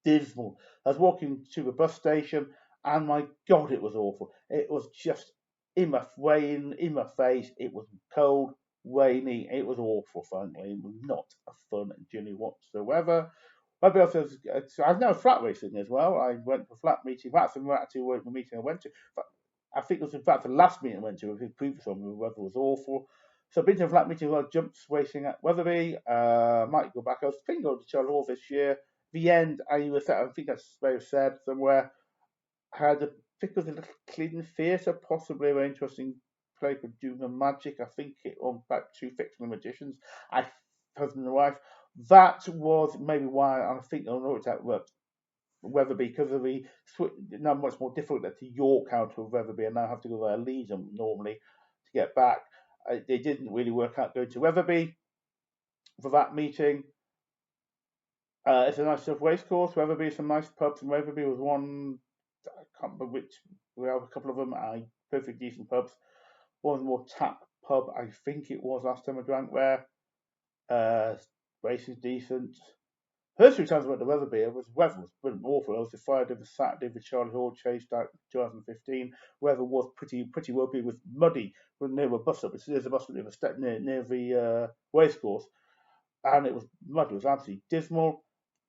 dismal. I was walking to the bus station, and my God, it was awful. It was just rain in my face. It was cold, rainy. It was awful, frankly. It was not a fun journey whatsoever. Maybe also, I've now flat racing as well. I went to a flat meeting. That's actually the meeting I went to. I think it was in fact the last meeting I went to. The previous one, the weather was awful. So I've been to a flat meeting where I jumped racing at Weatherby. Might go back. I was thinking of Charles Hall this year. The end, I think that's very said somewhere. I had think it was a little clean theatre, possibly a very interesting play called Doom and Magic. I think it on back two fictional magicians. Husband and wife. That was maybe why I think I know that worked. Weatherby, because of the now much more difficult to York out of Weatherby, and now have to go via Leeds normally to get back. They didn't really work out going to Weatherby for that meeting. It's a nice enough race course. Weatherby, some nice pubs, and Weatherby was one. I can't remember which. We have a couple of them. Perfectly decent pubs. One more tap pub, I think it was last time I drank there. Race is decent. First 2 times I went to Weatherby, weather was brilliant, awful. I was the Friday, the Saturday, the Charlie Hall chase out 2015. Weather was pretty ropey. It was muddy near a bus stop. There's a bus stop near the race course, and it was muddy. It was absolutely dismal.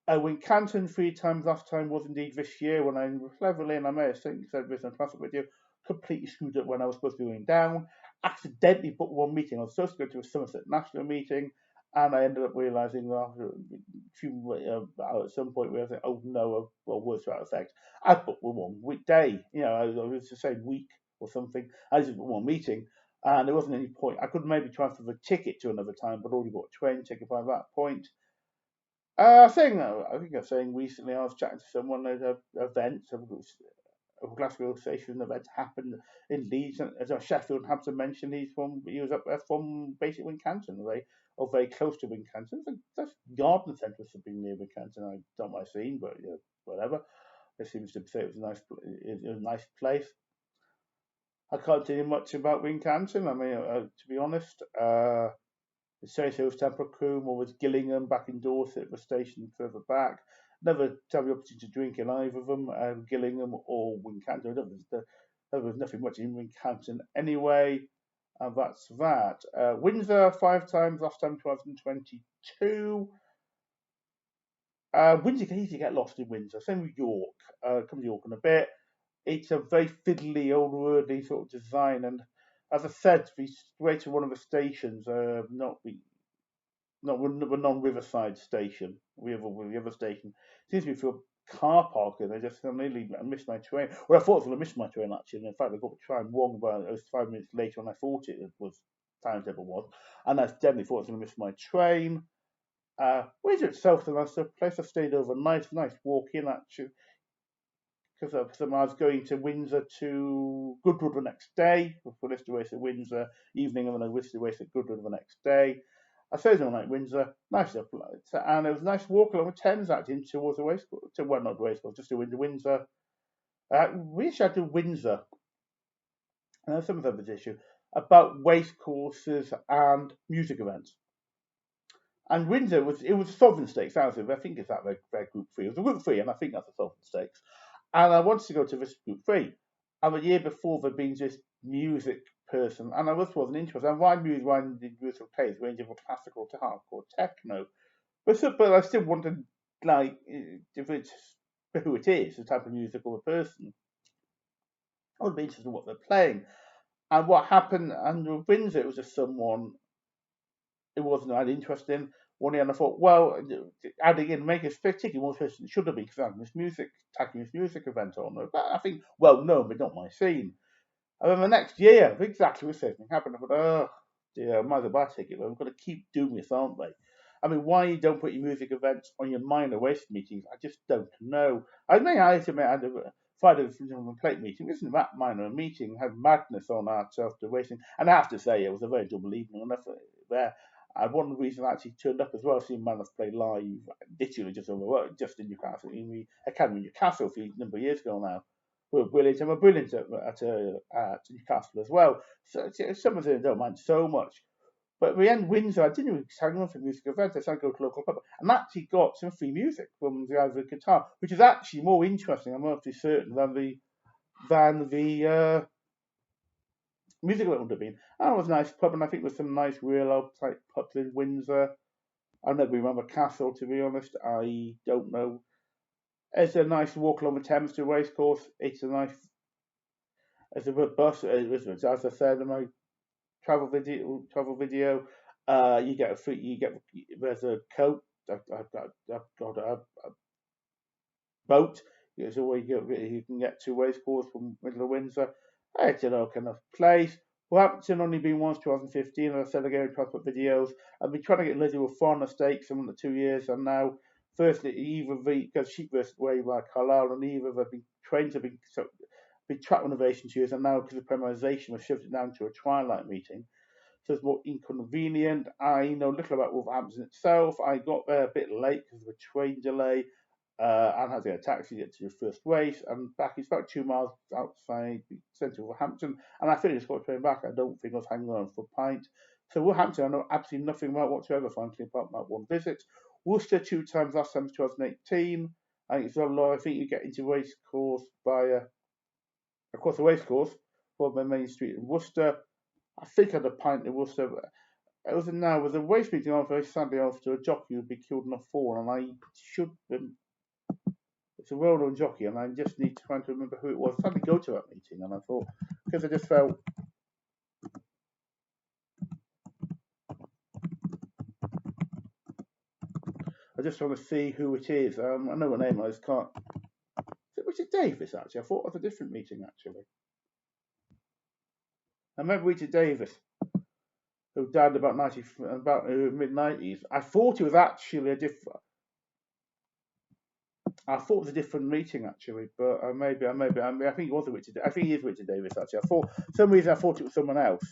Wincanton 3 times last time was indeed this year when I was cleverly, and I may have said this in a classic video, completely screwed up when I was supposed to be going down. Accidentally booked one meeting. I was supposed to go to a Somerset National meeting, And I ended up realising after at some point we were thinking, oh no, well, worse out effect. I booked the one weekday, I was the same week or something. I just booked one meeting, and there wasn't any point. I could maybe transfer the ticket to another time, but already bought a train ticket by that point. I think I was saying recently I was chatting to someone at an event, a Glasgow Station event happened in Leeds, and as Sheffield Hampton mentioned, he was up there from basically Wincanton, or very close to Wincanton. That's garden centre for being near Wincanton. I don't mind seeing, but whatever. It seems to say it was a nice place. I can't tell you much about Wincanton. I mean, to be honest, the Chase Hills Temple Combe or was Gillingham back in Dorset, was stationed further back. Never had the opportunity to drink in either of them, Gillingham or Wincanton. There was nothing much in Wincanton anyway, and that's that. Windsor 5 times, last time 2022. Windsor can easily get lost in Windsor. Same with York. Come to York in a bit. It's a very fiddly, old worldly sort of design, and as I said, we way to one of the stations, we're non-Riverside station. We have the other station. Seems to be for a car park, and I missed my train. Well, I thought I was going to miss my train actually. And in fact, I got the train wrong. But it was 5 minutes later than I thought it was. Timetable was, and I definitely thought I was going to miss my train. Windsor itself, the nice place. I stayed overnight. Nice walk in actually, because I was going to Windsor to Goodwood the next day for Lister Race at Windsor evening, and then I Lister Race at Goodwood the next day. I stayed all night Windsor, nice up, and it was a nice walk along the Thames actually towards the race, not the race course, just to Windsor. We actually had to Windsor, and there's some other issue about race courses and music events. And Windsor was a Sovereign Stakes. I think it's that their Group 3. It was a Group 3, and I think that's a Sovereign Stakes. And I wanted to go to this Group 3. And the year before, there'd been this music person, and I just wasn't interested. And why did musical plays ranging from classical to hardcore techno? But I still wanted, like, if it's who it is, the type of musical person, I would be interested in what they're playing. And what happened, and with Windsor, it was just someone it wasn't that interested in. One year, and I thought, well, adding in, make it particularly more interesting, it should have been because I'm taking this music event on. But I think, well, no, but not my scene. And then the next year, exactly the same thing happened. I thought, oh, dear, I might as well buy a ticket. We've got to keep doing this, aren't they? I mean, why you don't put your music events on your minor waste meetings, I just don't know. I admit, I had a Friday the plate meeting. It isn't that minor a meeting. Had madness on after racing. And I have to say, it was a very double evening. And there. And one of the reasons I actually turned up as well, seeing Mammoth play live, literally just in Newcastle, in the Academy in Newcastle a number of years ago now. We're brilliant, and we're brilliant at Newcastle as well. So some of them don't mind so much. But at the end, Windsor, I didn't even hang on for music events. I started to go to local pub and actually got some free music from the guy with the guitar, which is actually more interesting, I'm not too certain, than the music that would have been. And it was a nice pub, and I think there's some nice real old type pubs in Windsor. I never remember Castle, to be honest. I don't know. It's a nice walk along the Thames to Racecourse. It's a good bus. As I said in my travel video, there's a coat. I've got a boat. There's a way you can get to Racecourse from middle of Windsor. It's an kind of place. Hampton only been once, 2015. As I said again, transport videos. I've been trying to get Lizzie with foreign stakes in the 2 years, and now, firstly, because sheep versus way by Carlisle, and either have been trains have been track renovations years, and now because of premierisation, we've shifted it down to a twilight meeting. So it's more inconvenient. I know little about Wolverhampton itself. I got there a bit late because of a train delay. And had to get a taxi to get to the first race, and back. It's about 2 miles outside the centre of Wolverhampton, and I finished got a train back. I don't think I was hanging on for a pint. So Wolverhampton, I know absolutely nothing about whatsoever, frankly, apart from that one visit. Worcester 2 times, last time was 2018. I think it's a lot. I think you get into race course across the race course from the main street in Worcester. I think I had a pint in Worcester. It was a race meeting on very sadly after a jockey would be killed in a fall, and I should it's a well-known jockey, and I just need to try to remember who it was. I had to go to that meeting, and I thought, because I just felt just want to see who it is. I know her name. I just can't. Is it Richard Davis? Actually, I thought it was a different meeting. Actually, I remember Richard Davis, who died about mid-90s. I thought it was actually a different. I thought it was a different meeting actually, but I think it was a Richard. I think he is Richard Davis actually. I thought for some reason I thought it was someone else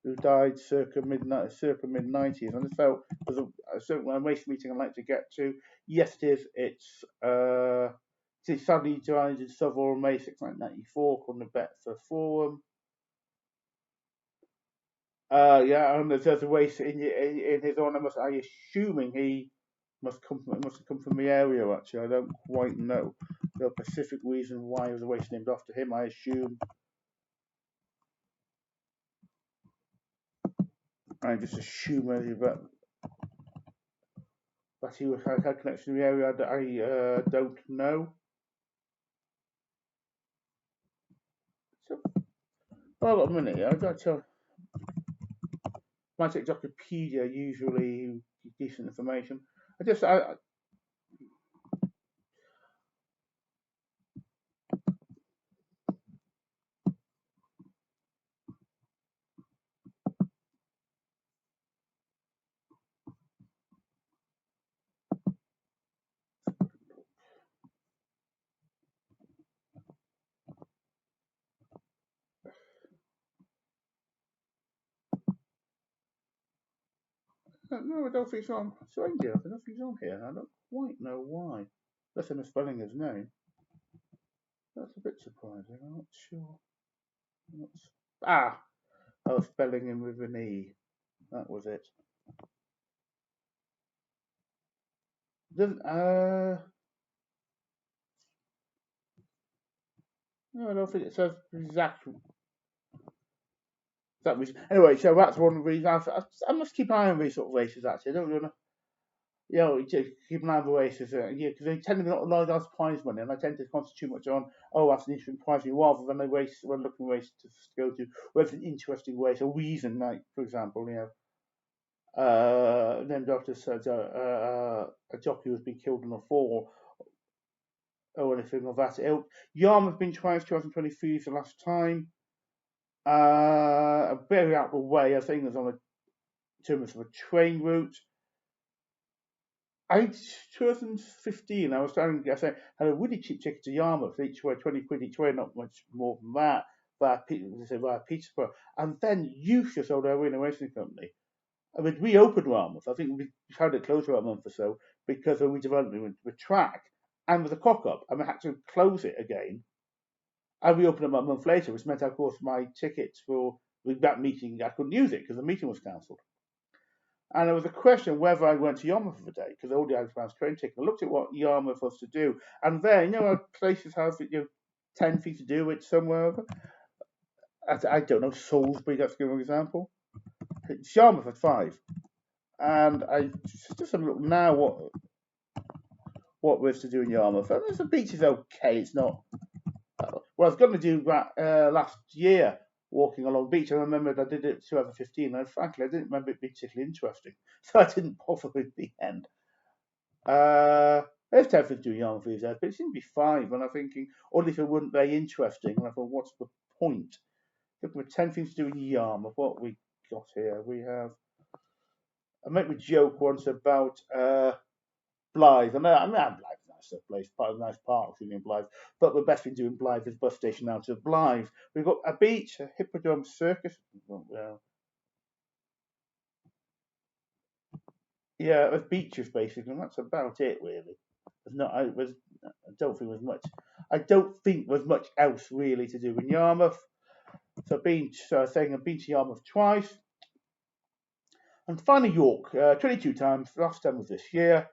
who died circa mid-90s, and I felt it was a certain race meeting I'd like to get to. Yes, it is. It's sadly died in Southall May 1994, called the Betford Forum. Yeah, and there's a race in his honour. I assuming he must have come from the area. Actually, I don't quite know the specific reason why there's a race named after him. I assume. I just assume that he had a connection to the area that I don't know. So, well, a minute. I got to. My Wikipedia usually decent information. I no, I don't think so. I'm strange enough. I don't think he's on here. I don't quite know why. Unless I'm spelling his name. That's a bit surprising. I'm not sure. I was spelling him with an E. That was it. No, I don't think it says exactly that reason. Anyway, so that's one reason. I must keep an eye on these sort of races. Actually, I don't want to. Just keep an eye on the races. Yeah, because they tend to be not a lot of prize money, and I tend to concentrate too much on that's an interesting prize money rather than a race when looking race to go to. Whether it's an interesting race, a reason, like for example, named after a jockey who's been killed in a fall or anything of that ilk. Yarmouth been twice, 2023 is the last time. Very out of the way, I think it was on a terms of a train route. I think 2015, I was trying to get had a really cheap ticket to Yarmouth, each way, 20 quid each way, not much more than that, via Peterborough. And then Eustace sold our Arena Racing Company. I mean, we opened Yarmouth. I think we had it closed for a month or so because of redevelopment with the track and with the cock up, and we had to close it again. And we opened it a month later, which meant, of course, my tickets for that meeting, I couldn't use it because the meeting was cancelled. And there was a question whether I went to Yarmouth for the day because I already had a train ticket. I looked at what Yarmouth was to do, and there, places have 10 feet to do it somewhere. I don't know, Salisbury. That's a good example. It's Yarmouth at 5, and I just have a look now what was to do in Yarmouth. And the beach is okay. It's not. Well, I was going to do that last year, walking along the beach. I remembered I did it in 2015, and frankly, I didn't remember it being particularly interesting, so I didn't bother with the end. There's 10 things to do Yarmouth these days, but it seemed to be 5, and I'm thinking, only if it weren't very interesting, and I thought, what's the point? Looking for 10 things to do in Yarmouth, what we got here? We have. I made a joke once about Blythe. I mean, Blythe's a nice place, quite a nice park in Blythe. But the best thing doing Blythe is bus station out of Blythe. We've got a beach, a hippodrome circus. Well, yeah, with beaches basically, and that's about it really. I don't think there's much. I don't think there's much else really to do in Yarmouth. So I've been to Yarmouth twice, and finally York, 22 times. Last time was this year.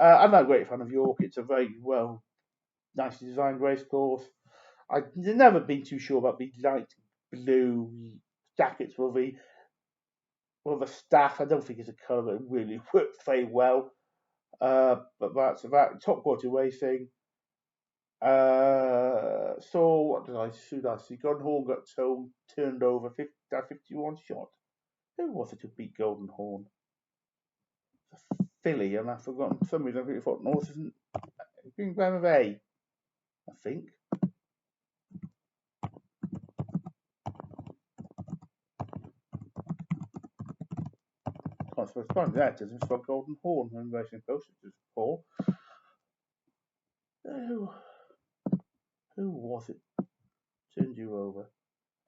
I'm not a great fan of York. It's a very nicely designed racecourse. I've never been too sure about the light blue jackets for the staff. I don't think it's a colour that really works very well. But that's that. Top quality racing. So what did I see? Golden Horn got turned over 51 shot. Who was it to beat Golden Horn? filly, and I've forgotten for some reason. I think thought North isn't being Graham of A, I think. Can't suppose that doesn't spell Golden Horn when racing post, which is Paul. Who was it? Turned you over.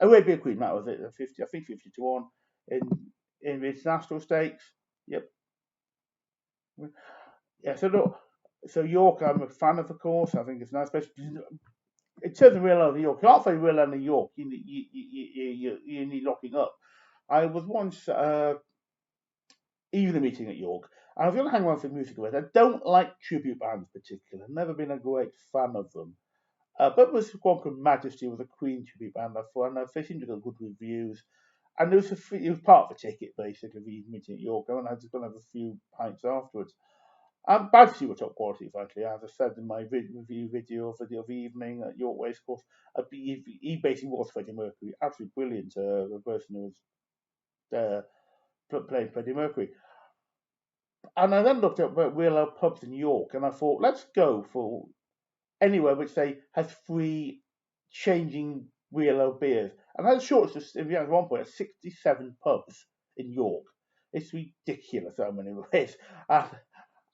Oh, Red Beer Queen, that was it. 50, I think 50 to 1 in international stakes. Yep. Yeah, so look, so York, I'm a fan of course. I think it's nice, especially in terms of real York. You can't find real York. You need locking up. I was once evening meeting at York, and I was going to hang around for music events. I don't like tribute bands particularly. I've never been a great fan of them. But was Quantum Majesty was a Queen tribute band I thought, and they seemed to get good reviews. And it was part of the ticket basically. The meeting at York, and I was going to have a few pints afterwards. Majesty were top quality, frankly. As I said in my review video of the evening at York Racecourse, he basically was Freddie Mercury, absolutely brilliant. The person who was playing Freddie Mercury. And I then looked at real pubs in York, and I thought, let's go for anywhere which they has free changing real beers. And that's short at one point 67 pubs in York. It's ridiculous how many ways.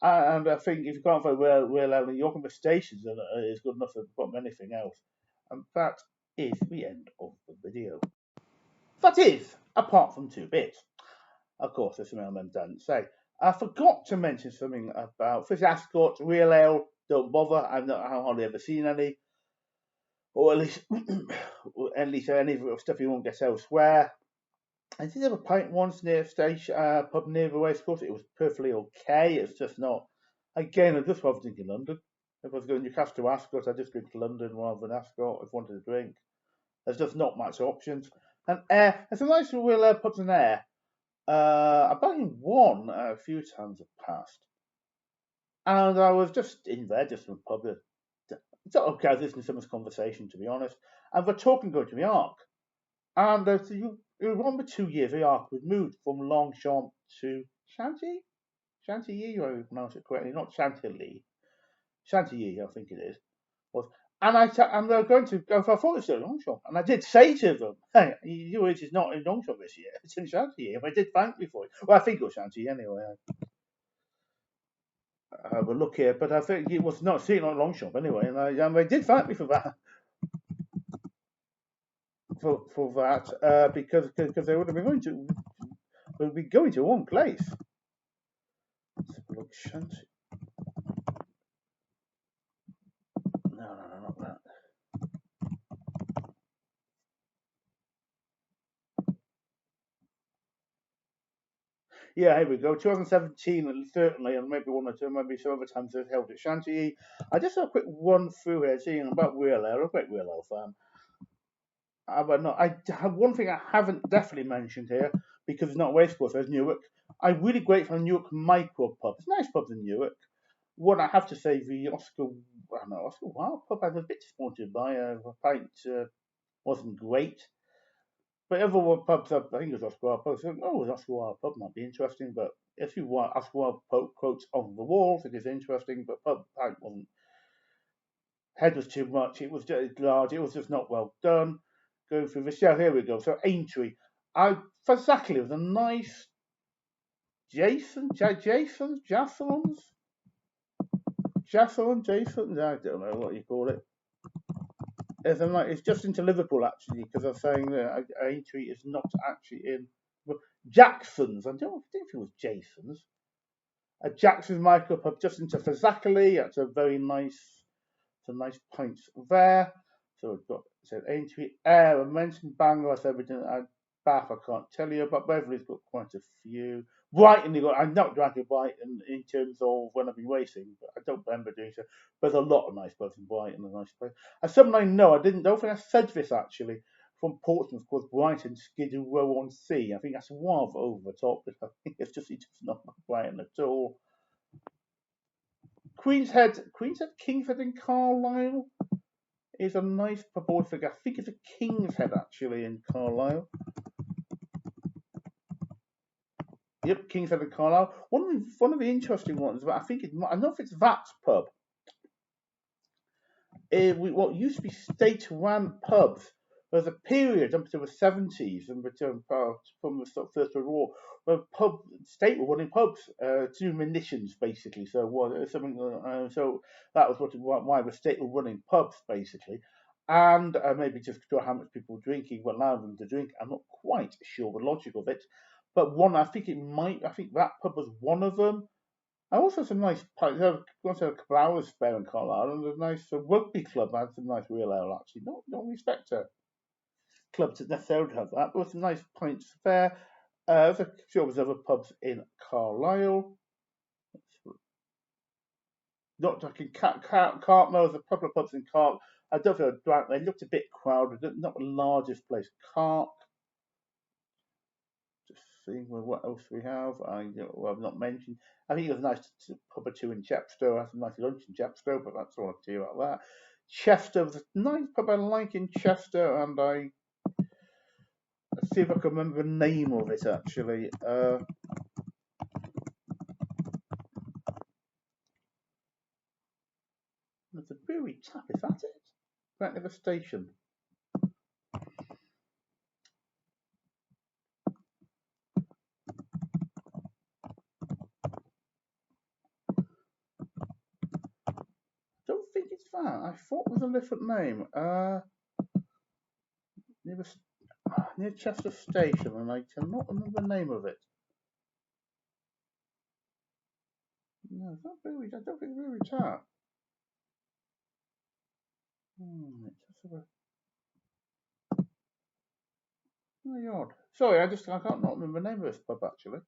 And I think if you can't find real ale in York, and the stations is good enough for anything else. And that is the end of the video. That is, apart from 2 bits. Of course, there's something I didn't say. I forgot to mention something about Fizz Ascot, real ale. Don't bother. I've hardly ever seen any, or at least any of the stuff you won't get elsewhere. I did have a pint once near a station pub near the Racecourse. It was perfectly okay. It's just not. Again, I just rather drink in London. If I was going to Newcastle to Ascot, I just drink to London rather than Ascot if I wanted to drink. There's just not much options. And Ayr, there's a nice real pubs in Ayr. I've been in one a few times have passed. And I was just in there, just in a pub. It's not okay, I was listening to someone's conversation, to be honest. And we're talking going to the Arc. And it was 1 or 2 years, the Arc was moved from Longchamp to Chantilly? Chantilly, if I pronounce it correctly, not Chantilly. Chantilly, I think it is. And they're going to go for a photo shoot at Longchamp. And I did say to them, hey, it is not in Longchamp this year, it's in Chantilly. And they did thank me for it. Well, I think it was Chantilly anyway. I will look here, but I think it was not seen on Longchamp anyway. And they did thank me for that. For that, because they would have been going to one place. Let's have a look, Chantilly. No, not that. Yeah, here we go. 2017, certainly, and maybe 1 or 2, maybe some other times they've held at Chantilly. I just have a quick run through here, seeing about real ale. I'm a great real ale fan. But no, I have one thing I haven't definitely mentioned here because it's not Racecourse. There's Newark. I'm really grateful for Newark Micro Pub. It's nice pubs in Newark. What I have to say, the Oscar Wilde pub, I was a bit disappointed by. The pint wasn't great. But other pubs, I think it was Oscar Wilde pub. So, the Oscar Wilde pub might be interesting. But if you want Oscar Wilde quotes on the walls, it is interesting. But pub pint wasn't. Head was too much. It was just large. It was just not well done. Going through this. Yeah, here we go. So Aintree. For exactly, it was a nice Jason, I don't know what you call it. It's just into Liverpool actually, because I'm saying that Aintree is not actually in Jackson's. I don't think it was Jason's. Jackson's Michael Pub just into Fazakerley. That's a very nice, some nice pints there. So we've got Aintree. I mentioned Bangor. I said we didn't add Bath. I can't tell you, but Beverly's got quite a few. Brighton, I'm not drinking Brighton in terms of when I've been racing, but I don't remember doing so. But there's a lot of nice pubs in Brighton, a nice place. And something I know, I don't think I said this actually, from Portsmouth called Brighton Skidoo Row on Sea. I think that's rather over the top, but I think it's just not Brighton at all. Queenshead, Kingshead in Carlisle is a nice pub. I think it's a King's Head actually in Carlisle. Yep, King's Head and Carlisle. One of the interesting ones, but I think I don't know if it's that pub. What used to be state-run pubs. There was a period up to the 70s and from the sort of First World War where state were running pubs to do munitions basically. So so that was why the state were running pubs basically, and maybe just to how much people were drinking, what allowed them to drink. I'm not quite sure the logic of it, but I think that pub was one of them. I also had some nice pubs. I went to a couple hours spare in Carlisle, and there's a nice rugby club. I had some nice real ale actually. Not expect a club to necessarily have that, but with some nice pints there. There's a few other pubs in Carlisle. Not like in Cartmel, there's a couple of pubs in Cartmel. I don't feel they looked a bit crowded. Not the largest place. Cark. Just seeing what else we have. I've not mentioned. I think it was a nice pub or two in Chepstow. I had some nice lunch in Chepstow, but that's all I'll tell you about that. Chester was a nice pub I like in Chester, and let's see if I can remember the name of it actually. There's a brewery tap, is that it? Right near the station. Don't think it's that. I thought it was a different name. Near Chester Station, and I cannot remember the name of it. No, it's not brewery. I don't think it's brewery tap. Very odd. Sorry, I can't not remember the name of this pub actually.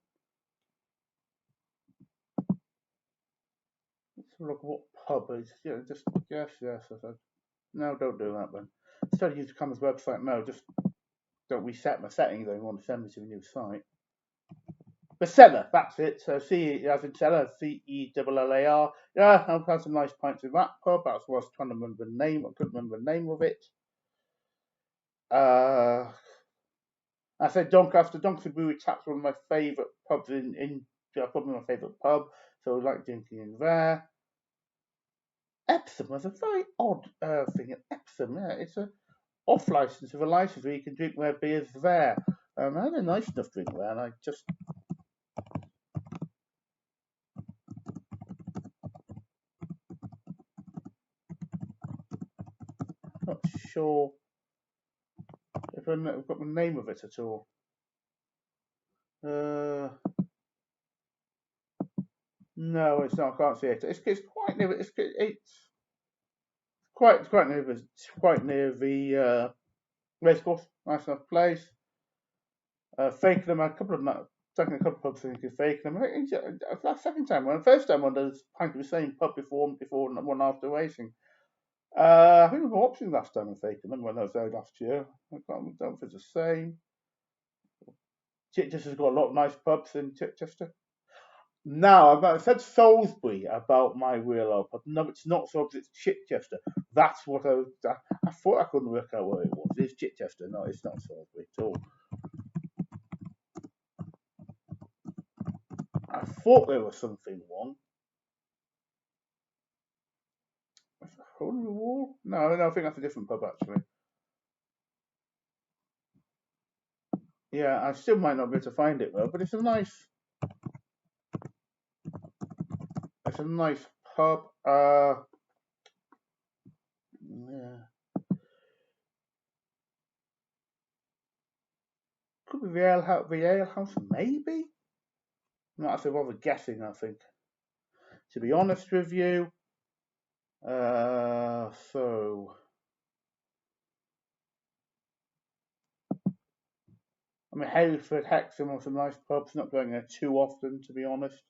Let's have a look at what pub is. Yeah, just yes. I said, no, don't do that then. Instead of use Cam's website, no, just don't reset my settings. They want to send me to a new site. The Cellar, that's it. So C as in Cellar, CELLAR. Yeah, I've had some nice pints in that pub. That's what I was trying to remember the name. I couldn't remember the name of it. I said Doncaster. Doncaster Brewery Tap's one of my favourite pubs in probably my favourite pub. So I like drinking in there. Epsom was a very odd thing at Epsom. Yeah, it's a off license of a license where you can drink their beers there. I had a nice enough drink there, and I just. Not sure if I've got the name of it at all. No, it's not. I can't see it. It's quite near. It's quite near the racecourse. Nice enough place. Fakenham, a couple of pubs in Fakenham. I think that's second time. When the first time I was pint of the same pub before one after racing. I think we were options last time in Fakenham when I was there last year. I don't know if it's the same. Chichester's got a lot of nice pubs in Chichester. Now, I said Salisbury about my real old pub. No, it's not Salisbury, it's Chichester. That's what I thought I couldn't work out where it was. It's Chichester. No, it's not Salisbury at all. I thought there was something wrong. Hole in the Wall? No, I think that's a different pub actually. Yeah, I still might not be able to find it though, but it's a nice pub. Yeah. Could be the ale house, maybe? Not have to bother guessing, I think. To be honest with you. So I mean Hereford, Hexham are some nice pubs, not going there too often to be honest.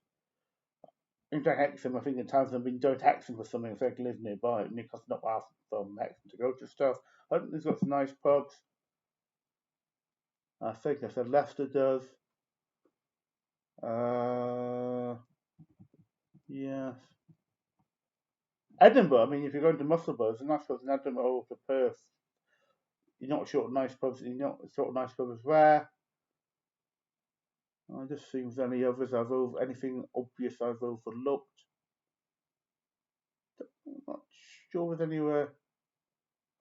Into Hexham, I think at times I've been going to Hexham for something if I can live nearby. Because not far from Hexham to go to stuff. I think there's got some nice pubs. I think I said Leicester does. Yes. Edinburgh, I mean, if you're going to Musselburgh, there's a nice pubs in Edinburgh or to Perth. You're not short of nice pubs. You're not short of nice pubs there. I just see if there's any others anything obvious I've overlooked. I'm not sure there's anywhere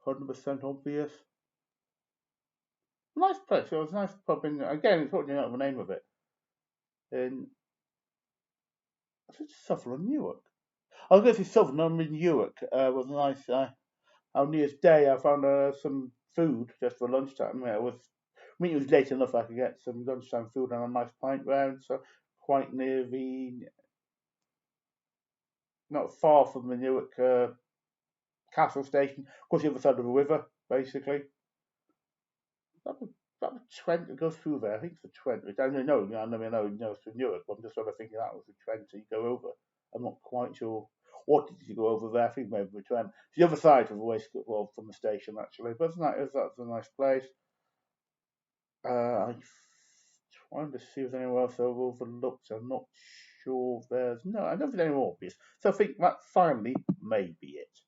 100% obvious. Nice place. It was a nice pub in. Again, it's what you know the name of it. In is it Sutherland, Newark? I was going to say Sutherland. I'm in Newark. Was nice. On New Year's Day, I found some food just for lunchtime. Yeah, I mean, it was late enough I could get some lunchtime food and a nice pint round. So quite near not far from the Newark Castle Station. Of course, the other side of the river, basically. That was, that was Trent that goes through there. I think it's the Trent. I don't know. I know it goes through Newark, but I'm just sort of thinking that was the Trent that you go over. I'm not quite sure. What did you go over there? I think maybe the Trent. It's the other side of the waste, well, from the station actually. But that's a nice place. I'm trying to see if there's anywhere else I've overlooked. I'm not sure there's no. I don't think there's any more obvious. So I think that finally may be it.